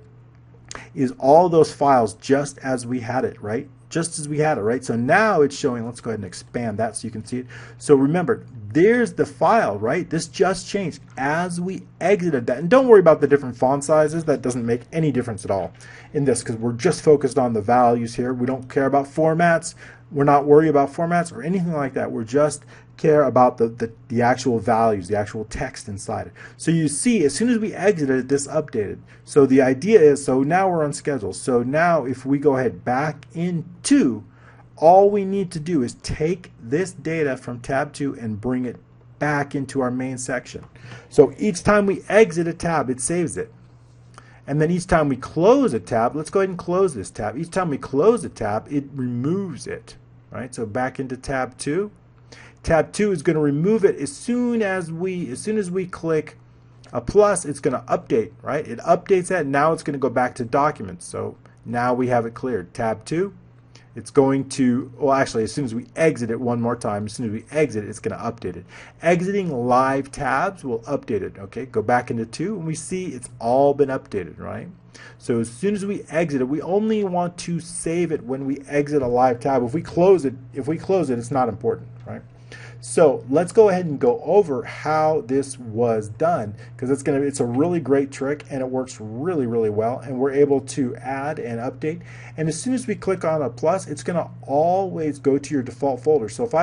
is all those files just as we had it, right? Just as we had it, right? So now it's showing, let's go ahead and expand that so you can see it. So remember, there's the file, right? This just changed as we exited that. And don't worry about the different font sizes. That doesn't make any difference at all in this because we're just focused on the values here. We don't care about formats. We're not worried about formats or anything like that. We're just care about the actual values, the actual text inside it. So you see, as soon as we exited, this updated. So the idea is, so now we're on schedule. So now if we go ahead back into, all we need to do is take this data from tab 2 and bring it back into our main section. So each time we exit a tab, it saves it. And then each time we close a tab, let's go ahead and close this tab. Each time we close a tab, it removes it, right? So back into tab 2. Tab 2 is going to remove it as soon as we click a plus, it's going to update, right? It updates that. Now it's going to go back to documents. So now we have it cleared. Tab 2, it's going to, well, actually, as soon as we exit it one more time, as soon as we exit it, it's going to update it. Exiting live tabs will update it. Okay, go back into 2, and we see it's all been updated, right? So as soon as we exit it, we only want to save it when we exit a live tab. If we close it, it's not important, right? So let's go ahead and go over how this was done because it's a really great trick and it works really well, and we're able to add and update. And as soon as we click on a plus, it's going to always go to your default folder. So if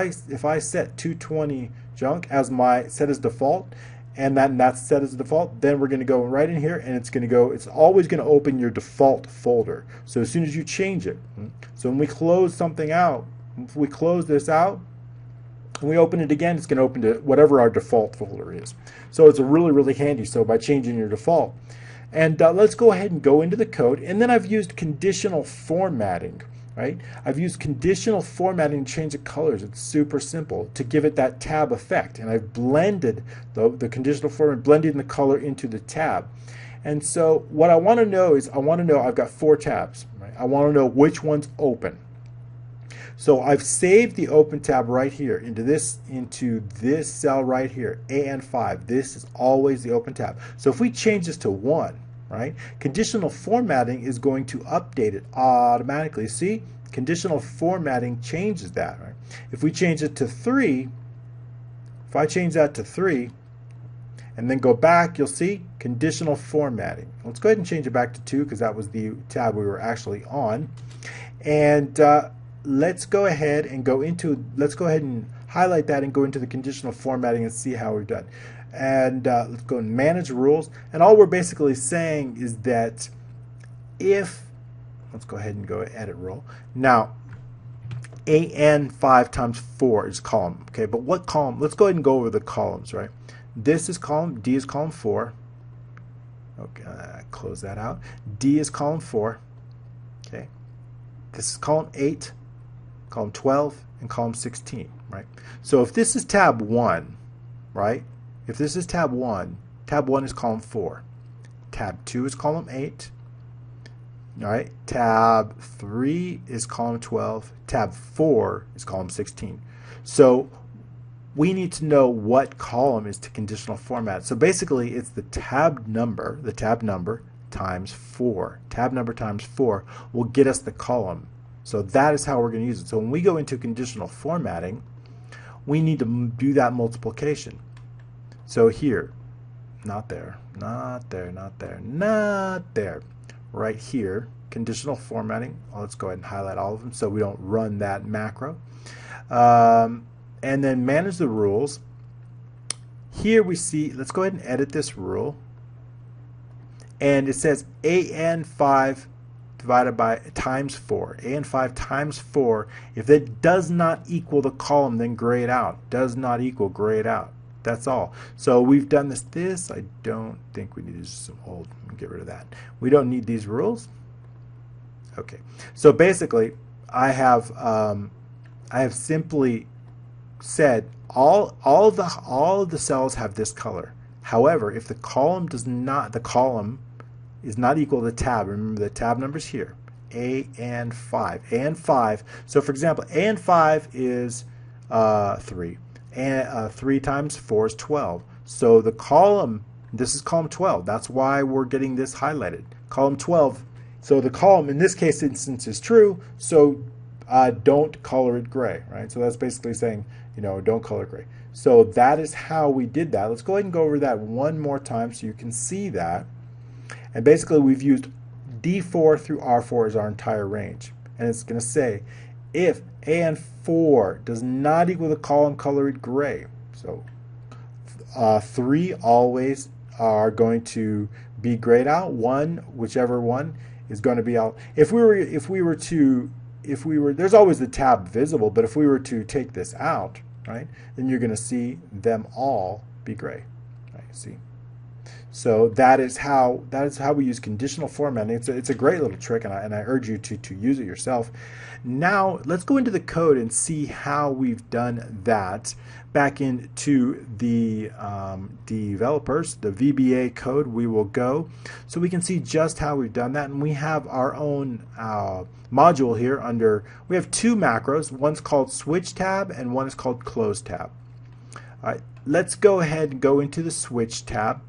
I set 220 junk as my set as default, and that's set as default, then we're going to go right in here and it's always going to open your default folder. So as soon as you change it, so when we close something out, if we close this out, When we open it again, it's going to open to whatever our default folder is. So it's a really handy. So by changing your default. And let's go ahead and go into the code. And then I've used conditional formatting, right? I've used conditional formatting to change the colors. It's super simple to give it that tab effect. And I've blended the conditional format, blending the color into the tab. And so what I want to know is, I've got 4 tabs, right? I want to know which one's open. So I've saved the open tab right here into this cell right here, AN5. This is always the open tab. So if we change this to 1, right, conditional formatting is going to update it automatically. See, conditional formatting changes that, right? If we change it to 3, if I change that to 3 and then go back, you'll see conditional formatting. Let's go ahead and change it back to 2 because that was the tab we were actually on. And let's go ahead and highlight that and go into the conditional formatting and see how we've done. And let's go and manage rules. And all we're basically saying is that let's go ahead and go edit rule. Now, AN5 times 4 is column. Okay, but what column? Let's go ahead and go over the columns, right? This is column, D is column 4. Okay, close that out. D is column 4. Okay. This is column 8, column 12, and column 16, right? So if this is tab 1, right? If this is tab 1 is column 4. Tab 2 is column 8. All right? Tab 3 is column 12. Tab 4 is column 16. So we need to know what column is to conditional format. So basically it's the tab number times 4. Tab number times 4 will get us the column. So that is how we're going to use it. So when we go into conditional formatting, we need to do that multiplication. So here, not there, not there, not there, not there. Right here, conditional formatting. Let's go ahead and highlight all of them so we don't run that macro. And then manage the rules. Here we see, let's go ahead and edit this rule. And it says AN5 divided by times 4. AN5 times 4. If that does not equal the column, then gray it out. Does not equal, gray it out. That's all. So we've done this. I don't think we need to use some old. Get rid of that. We don't need these rules. Okay. So basically, I have simply said all of the cells have this color. However, if the column is not equal to the tab, remember the tab number's here, AN5. AN5. So for example, AN5 is 3. And 3 times 4 is 12. So the column, this is column 12. That's why we're getting this highlighted. Column 12. So the column in this case instance is true. So don't color it gray, right? So that's basically saying, don't color gray. So that is how we did that. Let's go ahead and go over that one more time so you can see that. And basically we've used D4 through R4 as our entire range. And it's going to say if AN4 does not equal the column, color it gray. So 3 always are going to be grayed out. 1, whichever one, is going to be out. If we were, there's always the tab visible, but if we were to take this out, right, then you're going to see them all be gray. Right, see? So that is how we use conditional formatting. It's a great little trick, and I urge you to use it yourself. Now let's go into the code and see how we've done that. Back into the developers, the VBA code, we will go so we can see just how we've done that. And we have our own module here under. We have 2 macros. One's called switch tab and one is called close tab. All right, let's go ahead and go into the switch tab.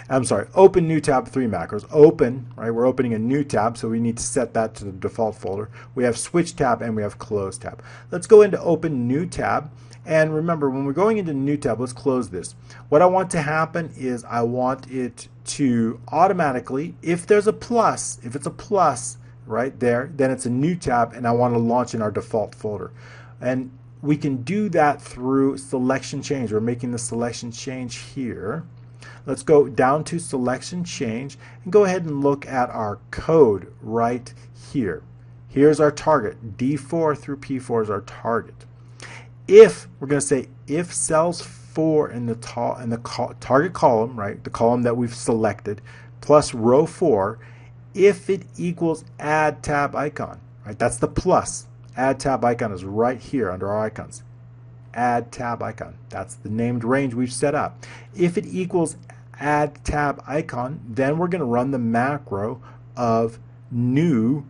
I'm sorry, open new tab, 3 macros. Open, right? We're opening a new tab, so we need to set that to the default folder. We have switch tab and we have close tab. Let's go into open new tab. And remember, when we're going into new tab, let's close this. What I want to happen is I want it to automatically, if there's a plus, if it's a plus right there, then it's a new tab and I want to launch in our default folder. And we can do that through selection change. We're making the selection change here. Let's go down to selection change and go ahead and look at our code right here. Here's our target. D4 through P4 is our target. If we're going to say if cells 4 in the target column, right, the column that we've selected, plus row 4, if it equals add tab icon, right? That's the plus. Add tab icon is right here under our icons. Add tab icon. That's the named range we've set up. If it equals add tab icon, then we're going to run the macro of new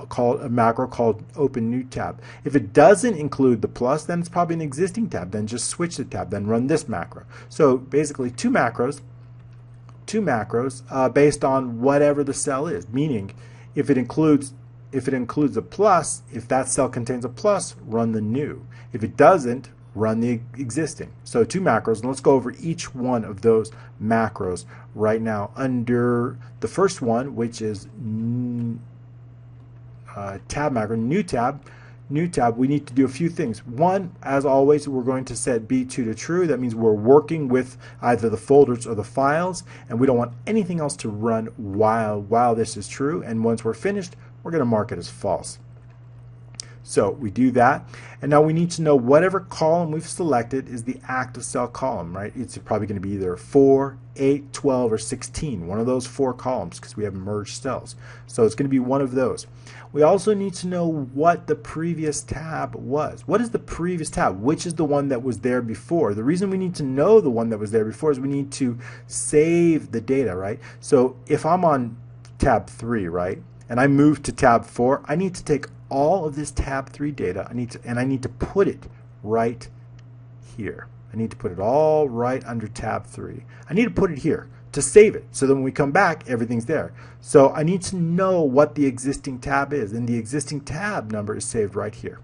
called a macro called open new tab. If it doesn't include the plus, then it's probably an existing tab. Then just switch the tab, then run this macro. So basically two macros based on whatever the cell is. Meaning, if it includes a plus, if that cell contains a plus, run the new. If it doesn't, run the existing. So two macros, and let's go over each one of those macros right now. Under the first one, which is tab macro, new tab, we need to do a few things. One, as always, we're going to set B2 to true. That means we're working with either the folders or the files, and we don't want anything else to run while this is true. And once we're finished, we're going to mark it as false. So we do that, and now we need to know whatever column we've selected is the active cell column, right? It's probably going to be either 4, 8, 12, or 16, one of those 4 columns, because we have merged cells. So it's going to be one of those. We also need to know what the previous tab was. What is the previous tab? Which is the one that was there before? The reason we need to know the one that was there before is we need to save the data, right? So if I'm on tab 3, right, and I move to tab 4, I need to take all of this tab 3 data, I need to put it right here. I need to put it all right under tab 3. I need to put it here to save it, so that when we come back, everything's there. So I need to know what the existing tab is, and the existing tab number is saved right here.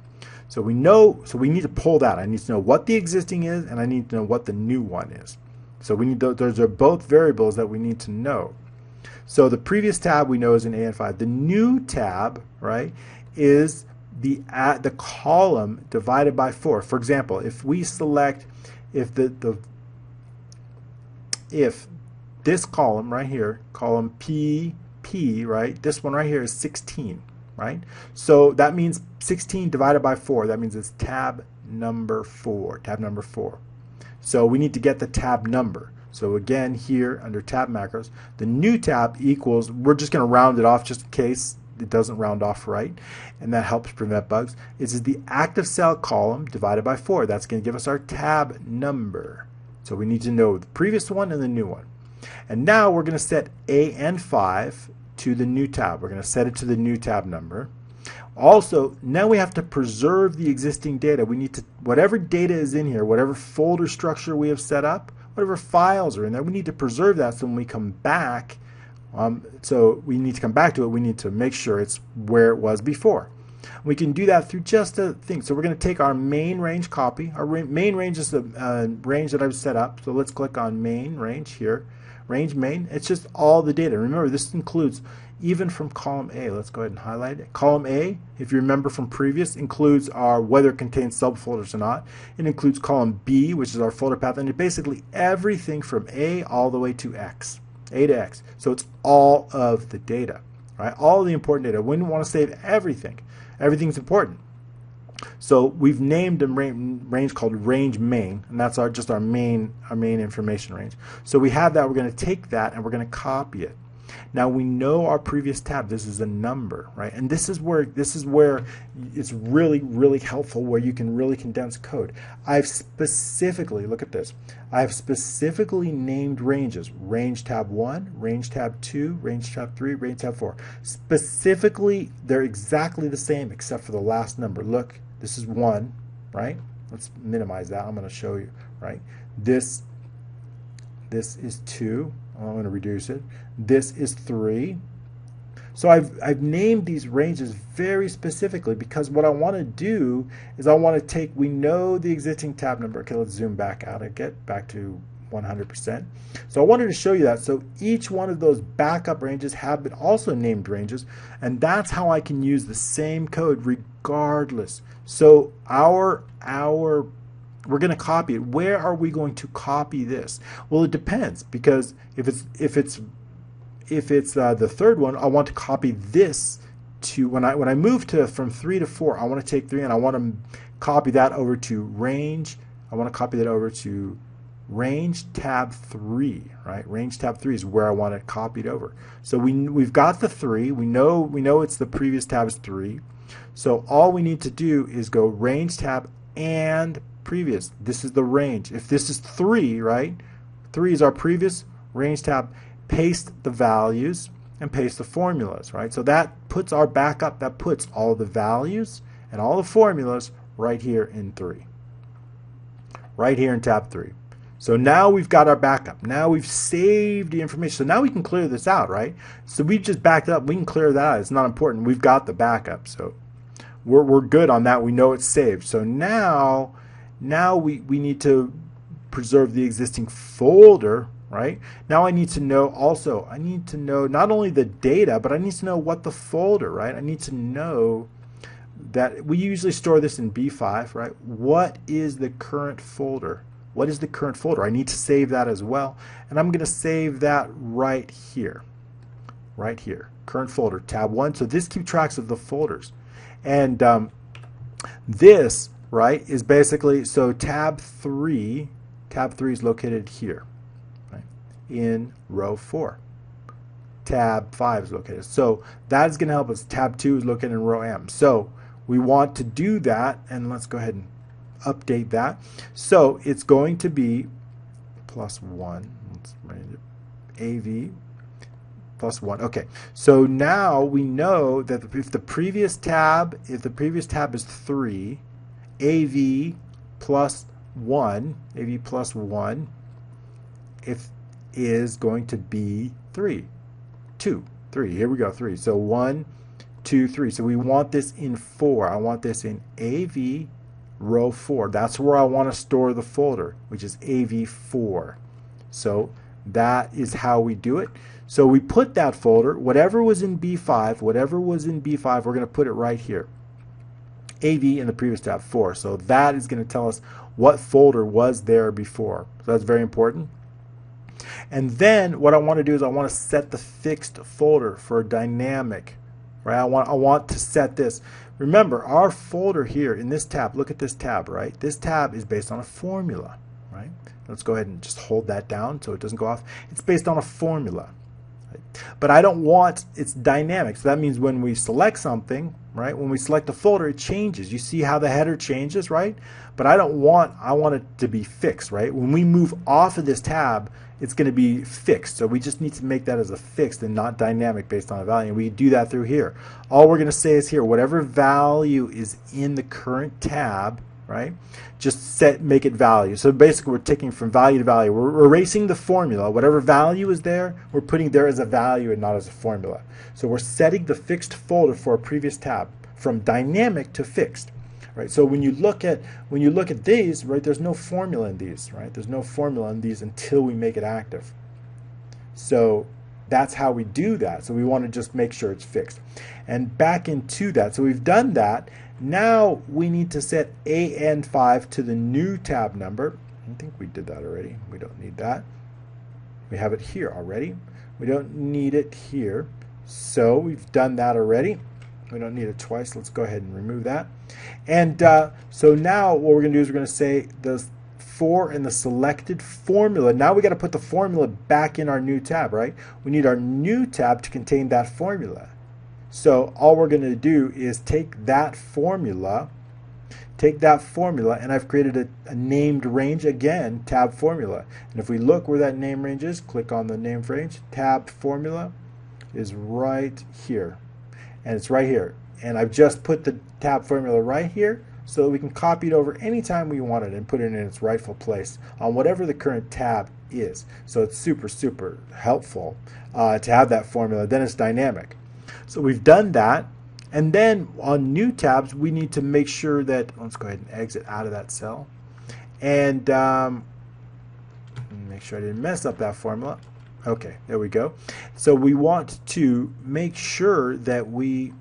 So we need to pull that. I need to know what the existing is, and I need to know what the new one is. So we need those are both variables that we need to know. So the previous tab we know is an AN5. The new tab, right, is the column divided by 4. For example, if we select, if this column right here, column P, right, this one right here is 16, right? So that means 16 divided by 4. That means it's tab number 4. So we need to get the tab number. So again, here under tab macros, the new tab equals, we're just going to round it off just in case it doesn't round off right, and that helps prevent bugs. This is the active cell column divided by 4. That's going to give us our tab number. So we need to know the previous one and the new one. And now we're going to set AN5 to the new tab. We're going to set it to the new tab number. Also, now we have to preserve the existing data. We need to, whatever data is in here, whatever folder structure we have set up, whatever files are in there, we need to preserve that so when we come back, so we need to come back to it, we need to make sure it's where it was before. We can do that through just a thing. So we're going to take our main range copy. Our main range is the range that I've set up. So let's click on main range here. Range main, it's just all the data. Remember, this includes even from column A. Let's go ahead and highlight it. Column A, if you remember from previous, includes our whether it contains subfolders or not. It includes column B, which is our folder path, and it basically everything from A all the way to X. A to X. So it's all of the data, right? All the important data. We want to save everything. Everything's important. So we've named a range called range main, and that's just our main information range. So we have that. We're going to take that and we're going to copy it. Now we know our previous tab. This is a number, right? And this is where it's really helpful, where you can really condense code. I've specifically, look at this. I've specifically named ranges: range tab 1, range tab 2, range tab 3, range tab 4. Specifically, they're exactly the same except for the last number. Look, this is 1, right? Let's minimize that. I'm going to show you, right? This is 2. I'm going to reduce it. This is 3. So I've named these ranges very specifically because what I want to do is I want to take, we know the existing tab number. Okay, let's zoom back out and get back to 100%. So I wanted to show you that. So each one of those backup ranges have been also named ranges, and that's how I can use the same code regardless. So we're going to copy it. Where are we going to copy this? Well, it depends, because if it's the third one, I want to copy this to when I move from 3 to 4. I want to take 3 and I want to copy that over to range. I want to copy that over to range tab 3, right? Range tab 3 is where I want it copied over. So we've got the 3. We know it's the previous tab is 3. So all we need to do is go range tab and previous. This is the range. If this is 3, right? 3 is our previous range tab. Paste the values and paste the formulas, right? So that puts our backup, that puts all the values and all the formulas right here in 3. Right here in tab 3. So now we've got our backup. Now we've saved the information. So now we can clear this out, right? So we just backed up. We can clear that out. It's not important. We've got the backup. So we're good on that. We know it's saved. So now we need to preserve the existing folder, right? Now I need to know also, I need to know not only the data, but I need to know what the folder, right? I need to know that we usually store this in B5, right? What is the current folder? What is the current folder? I need to save that as well. And I'm going to save that right here. Right here. Current folder, tab 1. So this keeps track of the folders. And this, right, is basically, so tab 3 is located here, right, in row 4. Tab 5 is located. So that's going to help us. Tab 2 is located in row M. So we want to do that, and let's go ahead and update that. So it's going to be +1. Let's write it. AV +1. Okay. So now we know that if the previous tab is 3, AV +1, AV +1, if is going to be 3. 2, 3. Here we go. 3. So 1, 2, 3. So we want this in 4. I want this in AV row 4. That's where I want to store the folder, which is AV4. So that is how we do it. So we put that folder, whatever was in B5, we're going to put it right here. AV in the previous tab 4. So that is going to tell us what folder was there before. So that's very important. And then what I want to do is I want to set the fixed folder for dynamic. Right? I want to set this. Remember, our folder here in this tab, look at this tab, right? This tab is based on a formula, right? Let's go ahead and just hold that down so it doesn't go off. It's based on a formula. Right? But I don't want, it's dynamic. So that means when we select something, right? When we select a folder, it changes. You see how the header changes, right? But I want it to be fixed, right? When we move off of this tab, it's going to be fixed. So we just need to make that as a fixed and not dynamic based on a value. And we do that through here. All we're going to say is here, whatever value is in the current tab, right? Just make it value. So basically we're taking from value to value. We're erasing the formula. Whatever value is there, we're putting there as a value and not as a formula. So we're setting the fixed folder for a previous tab from dynamic to fixed. Right, so when you look at these, right, there's no formula in these, right? There's no formula in these until we make it active. So that's how we do that. So we want to just make sure it's fixed. And back into that. So we've done that. Now we need to set AN5 to the new tab number. I think we did that already. We don't need that. We have it here already. We don't need it here. So we've done that already. We don't need it twice. Let's go ahead and remove that. And so now what we're going to do is we're going to say the 4 in the selected formula. Now we got to put the formula back in our new tab, right? We need our new tab to contain that formula. So all we're going to do is take that formula, and I've created a named range again, tab formula. And if we look where that name range is, click on the named range, tab formula is right here. And it's right here. And I've just put the tab formula right here so that we can copy it over anytime we want it and put it in its rightful place on whatever the current tab is. So it's super, super helpful to have that formula. Then it's dynamic. So we've done that. And then on new tabs, we need to make sure that, let's go ahead and exit out of that cell. And make sure I didn't mess up that formula. Okay, there we go. So we want to make sure that let's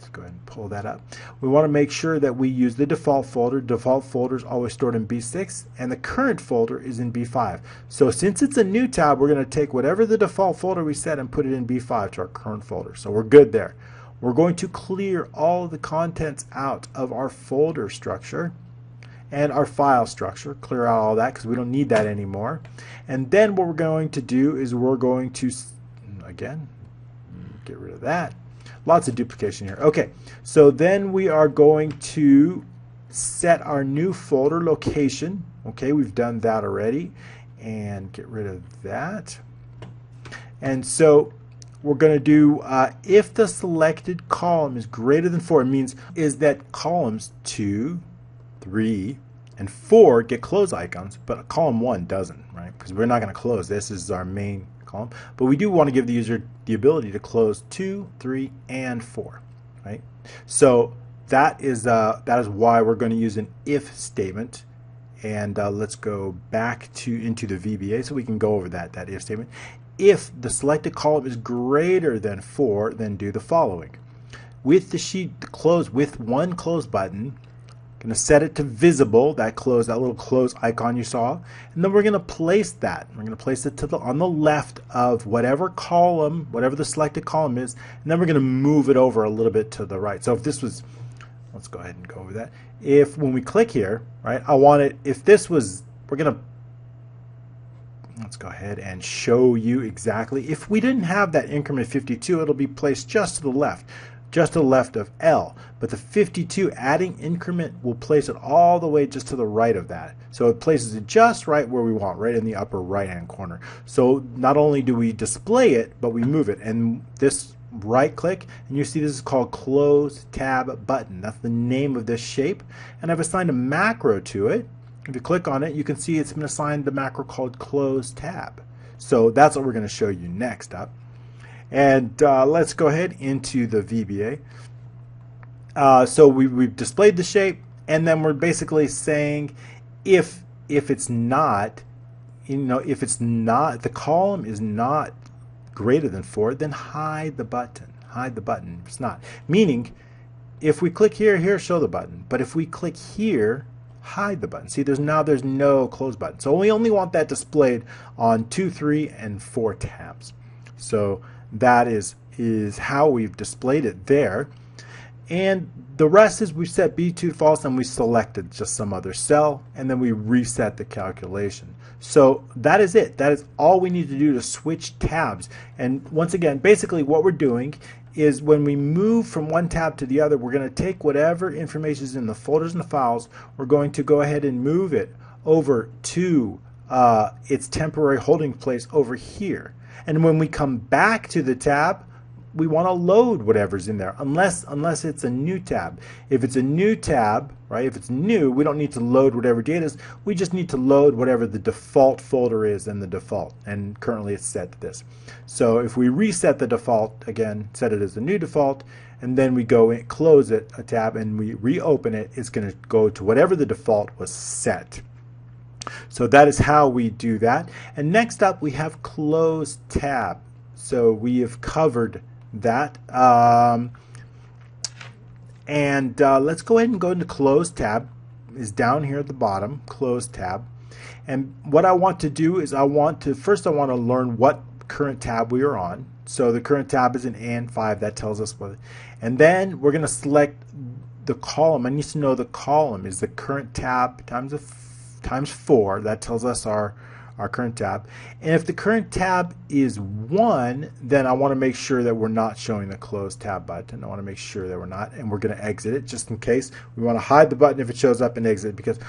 go ahead and pull that up. We want to make sure that we use the default folder. Default folder is always stored in B6, and the current folder is in B5. So since it's a new tab, we're going to take whatever the default folder we set and put it in B5 to our current folder. So we're good there. we're going to clear all of the contents out of our folder structure and our file structure, clear out all that because we don't need that anymore. And then what we're going to do is we're going to, again, get rid of that. Lots of duplication here. Okay, so then we are going to set our new folder location. Okay, we've done that already. And get rid of that. And so we're going to do if the selected column is greater than 4, it means is that columns 2, 3, and 4 get close icons, but column 1 doesn't, right? Because we're not going to close. This is our main column. But we do want to give the user the ability to close 2, 3, and 4, right? So that is why we're going to use an if statement. And let's go back into the VBA so we can go over that if statement. If the selected column is greater than 4, then do the following. With the sheet closed with one close button, going to set it to visible, that little close icon you saw, and then we're going to place that. We're going to place it on the left of whatever column, whatever the selected column is, and then we're going to move it over a little bit to the right. So if this was, let's go ahead and go over that. If when we click here, right, I want it, if this was, we're going to, let's go ahead and show you exactly. If we didn't have that increment 52, it'll be placed just to the left of L. But the 52 adding increment will place it all the way just to the right of that. So it places it just right where we want, right in the upper right hand corner. So not only do we display it, but we move it. And this right click, and you see this is called close tab button. That's the name of this shape. And I've assigned a macro to it. If you click on it, you can see it's been assigned the macro called close tab. So that's what we're going to show you next up. And let's go ahead into the VBA. So we've displayed the shape, and then we're basically saying if it's not, if it's not, the column is not greater than 4, then hide the button. Hide the button if it's not. Meaning, if we click here, show the button. But if we click here, hide the button. See, there's no close button. So we only want that displayed on 2, 3, and 4 tabs. So that is how we've displayed it there. And the rest is we set B2 to false, and we selected just some other cell, and then we reset the calculation. So that is it. That is all we need to do to switch tabs. And once again, basically what we're doing is when we move from one tab to the other, we're going to take whatever information is in the folders and the files, we're going to go ahead and move it over to its temporary holding place over here. And when we come back to the tab, we want to load whatever's in there, unless it's a new tab. If it's a new tab, right, if it's new, we don't need to load whatever data is. We just need to load whatever the default folder is in the default, and currently it's set to this. So if we reset the default, again, set it as the new default, and then we go in, close it, a tab, and we reopen it, it's going to go to whatever the default was set. So that is how we do that. And next up, we have close tab. So we have covered that. Let's go ahead and go into close tab. Is down here at the bottom, close tab. And what I want to do is first I want to learn what current tab we are on. So the current tab is an AN5, that tells us what. And then we're going to select the column. I need to know the column is the current tab times 4. That tells us our current tab. And if the current tab is 1, then I want to make sure that we're not showing the close tab button. I want to make sure that we're not, and we're going to exit it just in case. We want to hide the button if it shows up and exit it, because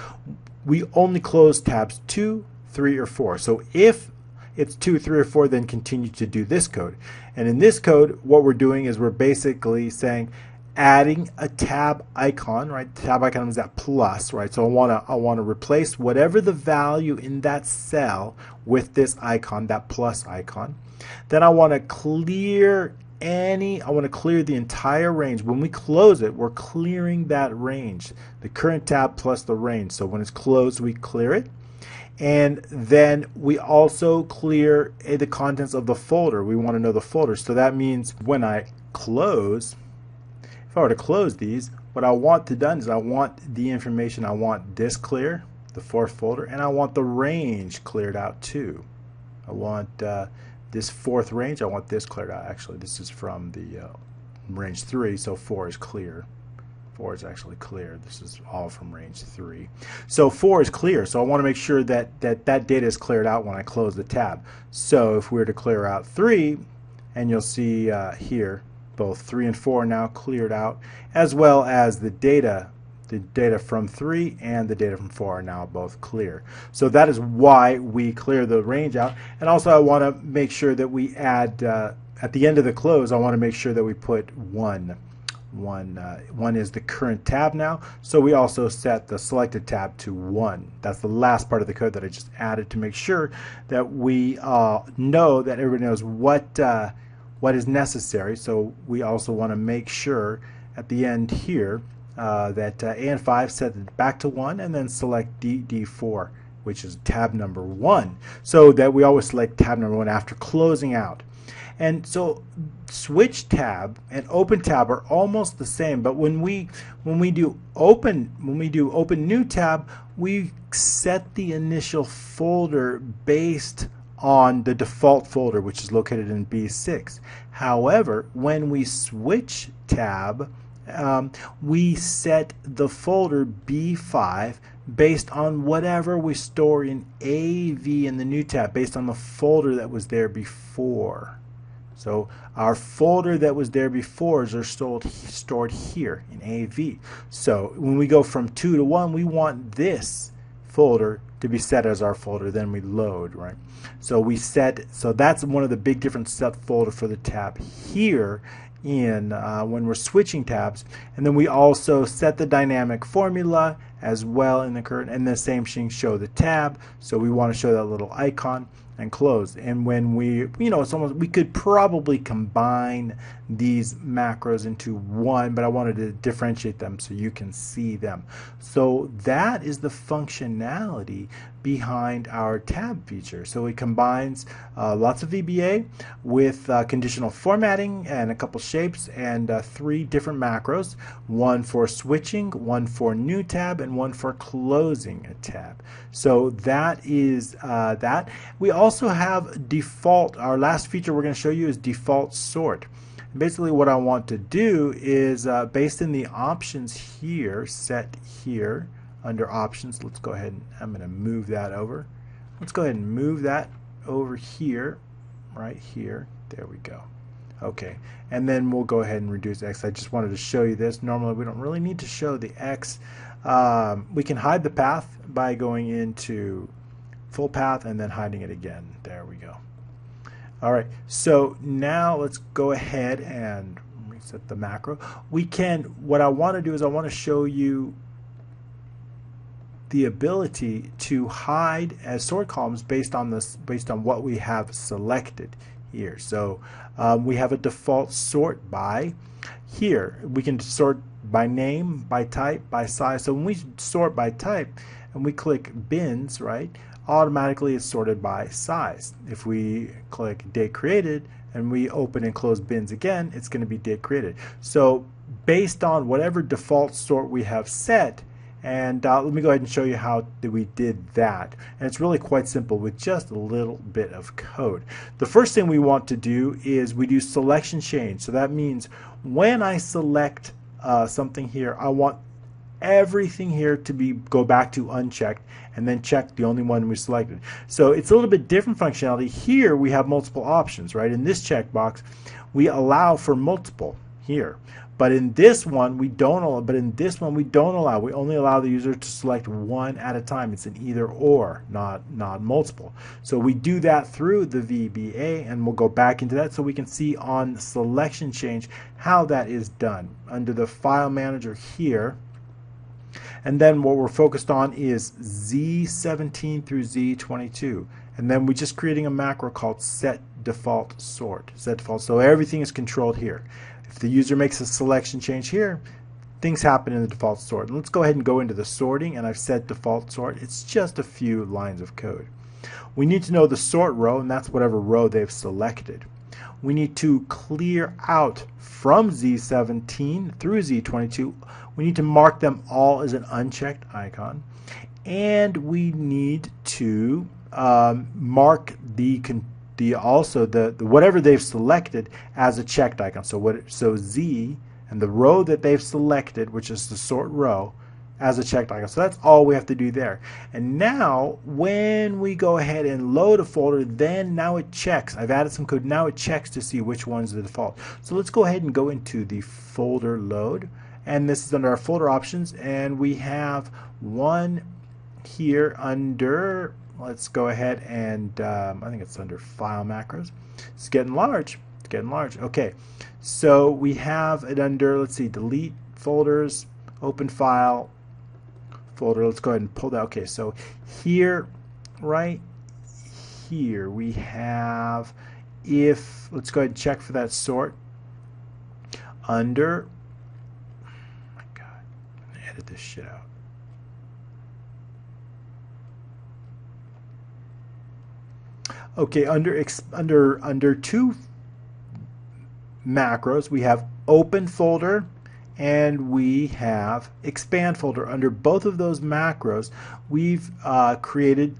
we only close tabs 2, 3, or 4. So if it's 2, 3, or 4, then continue to do this code. And in this code, what we're doing is we're basically saying adding a tab icon, right? The tab icon is that plus, right? So I want to replace whatever the value in that cell with this icon, that plus icon. Then I want to clear the entire range. When we close it, we're clearing that range, the current tab plus the range. So when it's closed, we clear it. And then we also clear the contents of the folder. We want to know the folder. So that means when I close, if I were to close these, what I want to done is I want the information, I want this clear, the 4th folder, and I want the range cleared out too. I want this 4th range, I want this cleared out. Actually, this is from the range 3, so 4 is clear. 4 is actually clear. This is all from range 3. So 4 is clear, so I want to make sure that data is cleared out when I close the tab. So if we were to clear out 3, and you'll see here, both 3 and 4 are now cleared out, as well as the data from 3 and the data from 4 are now both clear. So that is why we clear the range out. And also I want to make sure that we add, at the end of the close, I want to make sure that we put 1. One is the current tab now, so we also set the selected tab to 1. That's the last part of the code that I just added to make sure that we know that everybody knows what is necessary. So we also want to make sure at the end here that and 5 set it back to 1, and then select D4, which is tab number 1, so that we always select tab number 1 after closing out. And so switch tab and open tab are almost the same, but when we do open new tab, we set the initial folder based on the default folder, which is located in B6. However, when we switch tab, we set the folder B5 based on whatever we store in AV in the new tab, based on the folder that was there before. So our folder that was there before are stored here in AV. So when we go from 2 to 1, we want this folder to be set as our folder. Then we load, right? So we set. So that's one of the big difference. Set folder for the tab here in when we're switching tabs, and then we also set the dynamic formula as well in the current, and the same thing, show the tab. So we want to show that little icon and close. And when we, it's almost, we could probably combine these macros into one, but I wanted to differentiate them so you can see them. So that is the functionality behind our tab feature. So it combines lots of VBA with conditional formatting and a couple shapes and 3 different macros, one for switching, one for new tab, and one for closing a tab. So that is that. We also have default. Our last feature we're going to show you is default sort. Basically what I want to do is based in the options here, set here under options, let's go ahead and I'm going to move that over. Let's go ahead and move that over here, right here. There we go. Okay, and then we'll go ahead and reduce X. I just wanted to show you this. Normally we don't really need to show the X. We can hide the path by going into full path and then hiding it again. There we go. All right, so now let's go ahead and reset the macro. What I want to do is I want to show you the ability to hide as sort columns based on what we have selected here. So we have a default sort by. Here we can sort by name, by type, by size. So when we sort by type and we click bins, right, automatically it's sorted by size. If we click date created and we open and close bins again, it's going to be date created. So based on whatever default sort we have set, and let me go ahead and show you how we did that. And it's really quite simple with just a little bit of code. The first thing we want to do is we do selection change. So that means when I select something here, I want everything here to go back to unchecked, and then check the only one we selected. So it's a little bit different functionality. Here we have multiple options, right? In this checkbox, we allow for multiple here. But in this one we don't allow. We only allow the user to select one at a time. It's an either or, not multiple. So we do that through the VBA, and we'll go back into that so we can see on selection change how that is done under the file manager here. And then what we're focused on is Z17 through Z22. And then we're just creating a macro called set default sort. Set default. So everything is controlled here. If the user makes a selection change here, things happen in the default sort. Let's go ahead and go into the sorting, and I've set default sort. It's just a few lines of code. We need to know the sort row, and that's whatever row they've selected. We need to clear out from Z17 through Z22. We need to mark them all as an unchecked icon, and we need to mark the the whatever they've selected as a checked icon. So Z and the row that they've selected, which is the sort row, as a checked icon. So that's all we have to do there. And now when we go ahead and load a folder, then now it checks. I've added some code. Now it checks to see which one's the default. So let's go ahead and go into the folder load. And this is under our folder options. And we have one here under, let's go ahead and I think it's under file macros. It's getting large. It's getting large. Okay. So we have it under, let's see, delete folders, open file, folder. Let's go ahead and pull that. Okay, so here, right here, we have, if, let's go ahead and check for that sort under, oh my God, I'm gonna edit this shit out. Okay, under two macros, we have open folder and we have expand folder. Under both of those macros, we've created,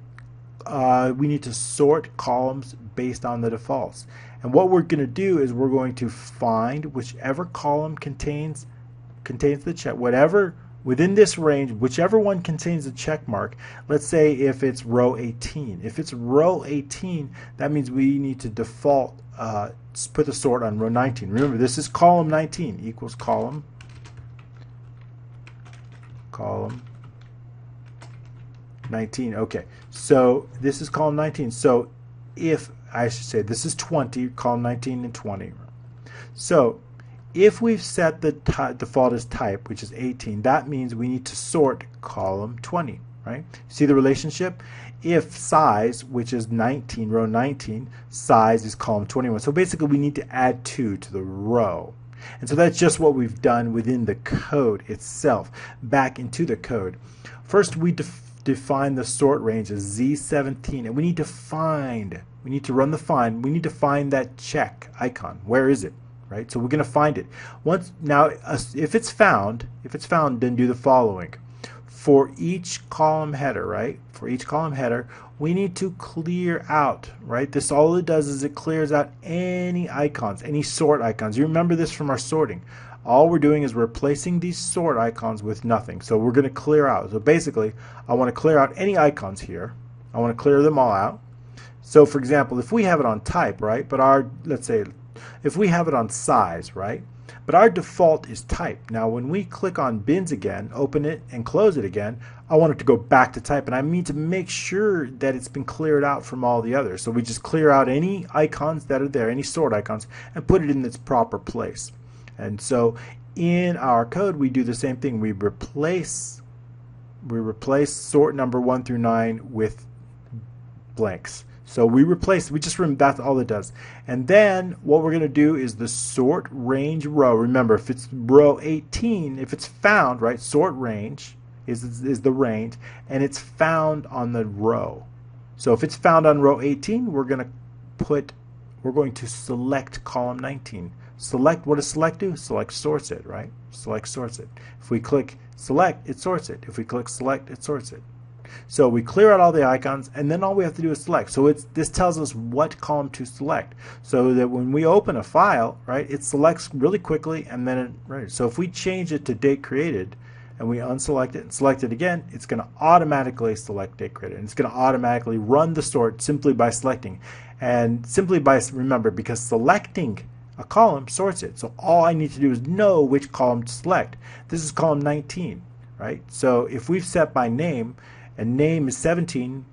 we need to sort columns based on the defaults. And what we're going to do is we're going to find whichever column contains the check, whatever within this range, whichever one contains the check mark. Let's say if it's row 18. If it's row 18, that means we need to default, put the sort on row 19. Remember, this is column 19 equals column 19. Okay, so this is column 19. So if I should say this is 20, column 19 and 20. So if we've set the default as type, which is 18, that means we need to sort column 20, right? See the relationship? If size, which is 19, row 19, size is column 21. So basically we need to add 2 to the row. And so that's just what we've done within the code itself. Back into the code. First we define the sort range as Z17, and we need to run the find. We need to find that check icon. Where is it? Right? So we're going to find it. Now if it's found, then do the following. For each column header, right? For each column header, we need to clear out, right? This, all it does is it clears out any icons, any sort icons. You remember this from our sorting. All we're doing is replacing these sort icons with nothing. So we're going to clear out. So basically, I want to clear out any icons here. I want to clear them all out. So for example, if we have it on type, right? But let's say, if we have it on size, right? But our default is type. Now when we click on bins again, open it and close it again, I want it to go back to type, and I need to make sure that it's been cleared out from all the others. So we just clear out any icons that are there, any sort icons, and put it in its proper place. And so in our code we do the same thing. We replace sort number 1 through 9 with blanks. So we just remember that's all it does. And then what we're going to do is the sort range row. Remember, if it's row 18, if it's found, right, sort range is the range, and it's found on the row. So if it's found on row 18, we're going to select column 19. Select, what does select do? Select sorts it, right? Select sorts it. If we click select, it sorts it. If we click select, it sorts it. So we clear out all the icons, and then all we have to do is select. So this tells us what column to select, so that when we open a file, right, it selects really quickly, and then right. So if we change it to date created, and we unselect it and select it again, it's going to automatically select date created, and it's going to automatically run the sort simply by selecting, and simply by, remember, because selecting a column sorts it. So all I need to do is know which column to select. This is column 19, right? So if we've set by name, and name is 17,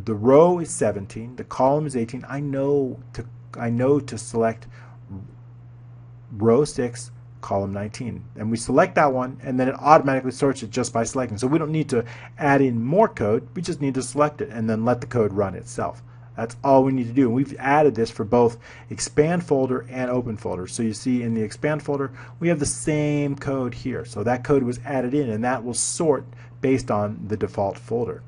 the row is 17, the column is 18, I know to select row 6, column 19. And we select that one, and then it automatically sorts it just by selecting. So we don't need to add in more code, we just need to select it and then let the code run itself. That's all we need to do. And we've added this for both expand folder and open folder. So you see in the expand folder, we have the same code here. So that code was added in, and that will sort based on the default folder.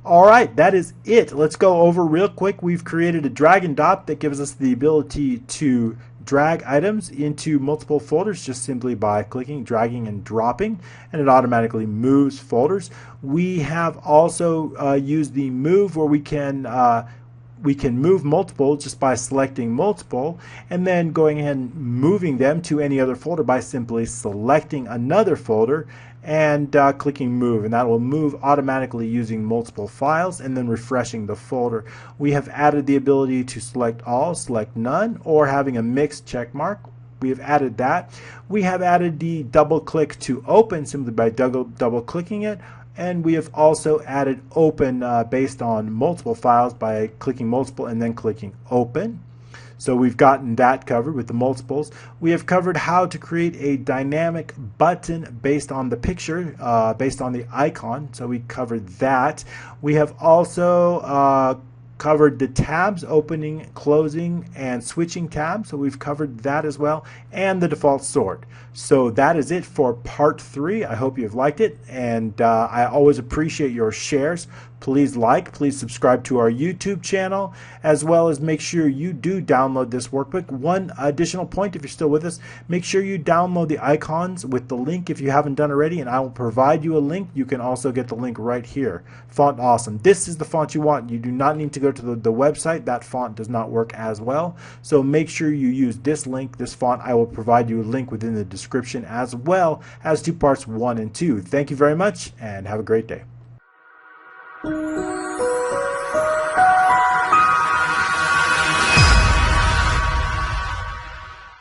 All right, that is it. Let's go over real quick. We've created a drag and drop that gives us the ability to drag items into multiple folders just simply by clicking, dragging, and dropping, and it automatically moves folders. We have also used the move where we can we can move multiple just by selecting multiple and then going ahead and moving them to any other folder by simply selecting another folder and clicking move, and that will move automatically using multiple files and then refreshing the folder. We have added the ability to select all, select none, or having a mixed check mark. We have added that. We have added the double click to open simply by double clicking it. And we have also added open based on multiple files by clicking multiple and then clicking open. So we've gotten that covered with the multiples. We have covered how to create a dynamic button based on the picture, based on the icon. So we covered that. We have also covered the tabs, opening, closing, and switching tabs. So we've covered that as well, and the default sort. So that is it for part 3. I hope you've liked it, and I always appreciate your shares. Please like, please subscribe to our YouTube channel, as well as make sure you do download this workbook. One additional point, if you're still with us, make sure you download the icons with the link if you haven't done already, and I will provide you a link. You can also get the link right here. Font Awesome. This is the font you want. You do not need to go to the website. That font does not work as well. So make sure you use this link, this font. I will provide you a link within the description, as well as to parts 1 and 2. Thank you very much, and have a great day.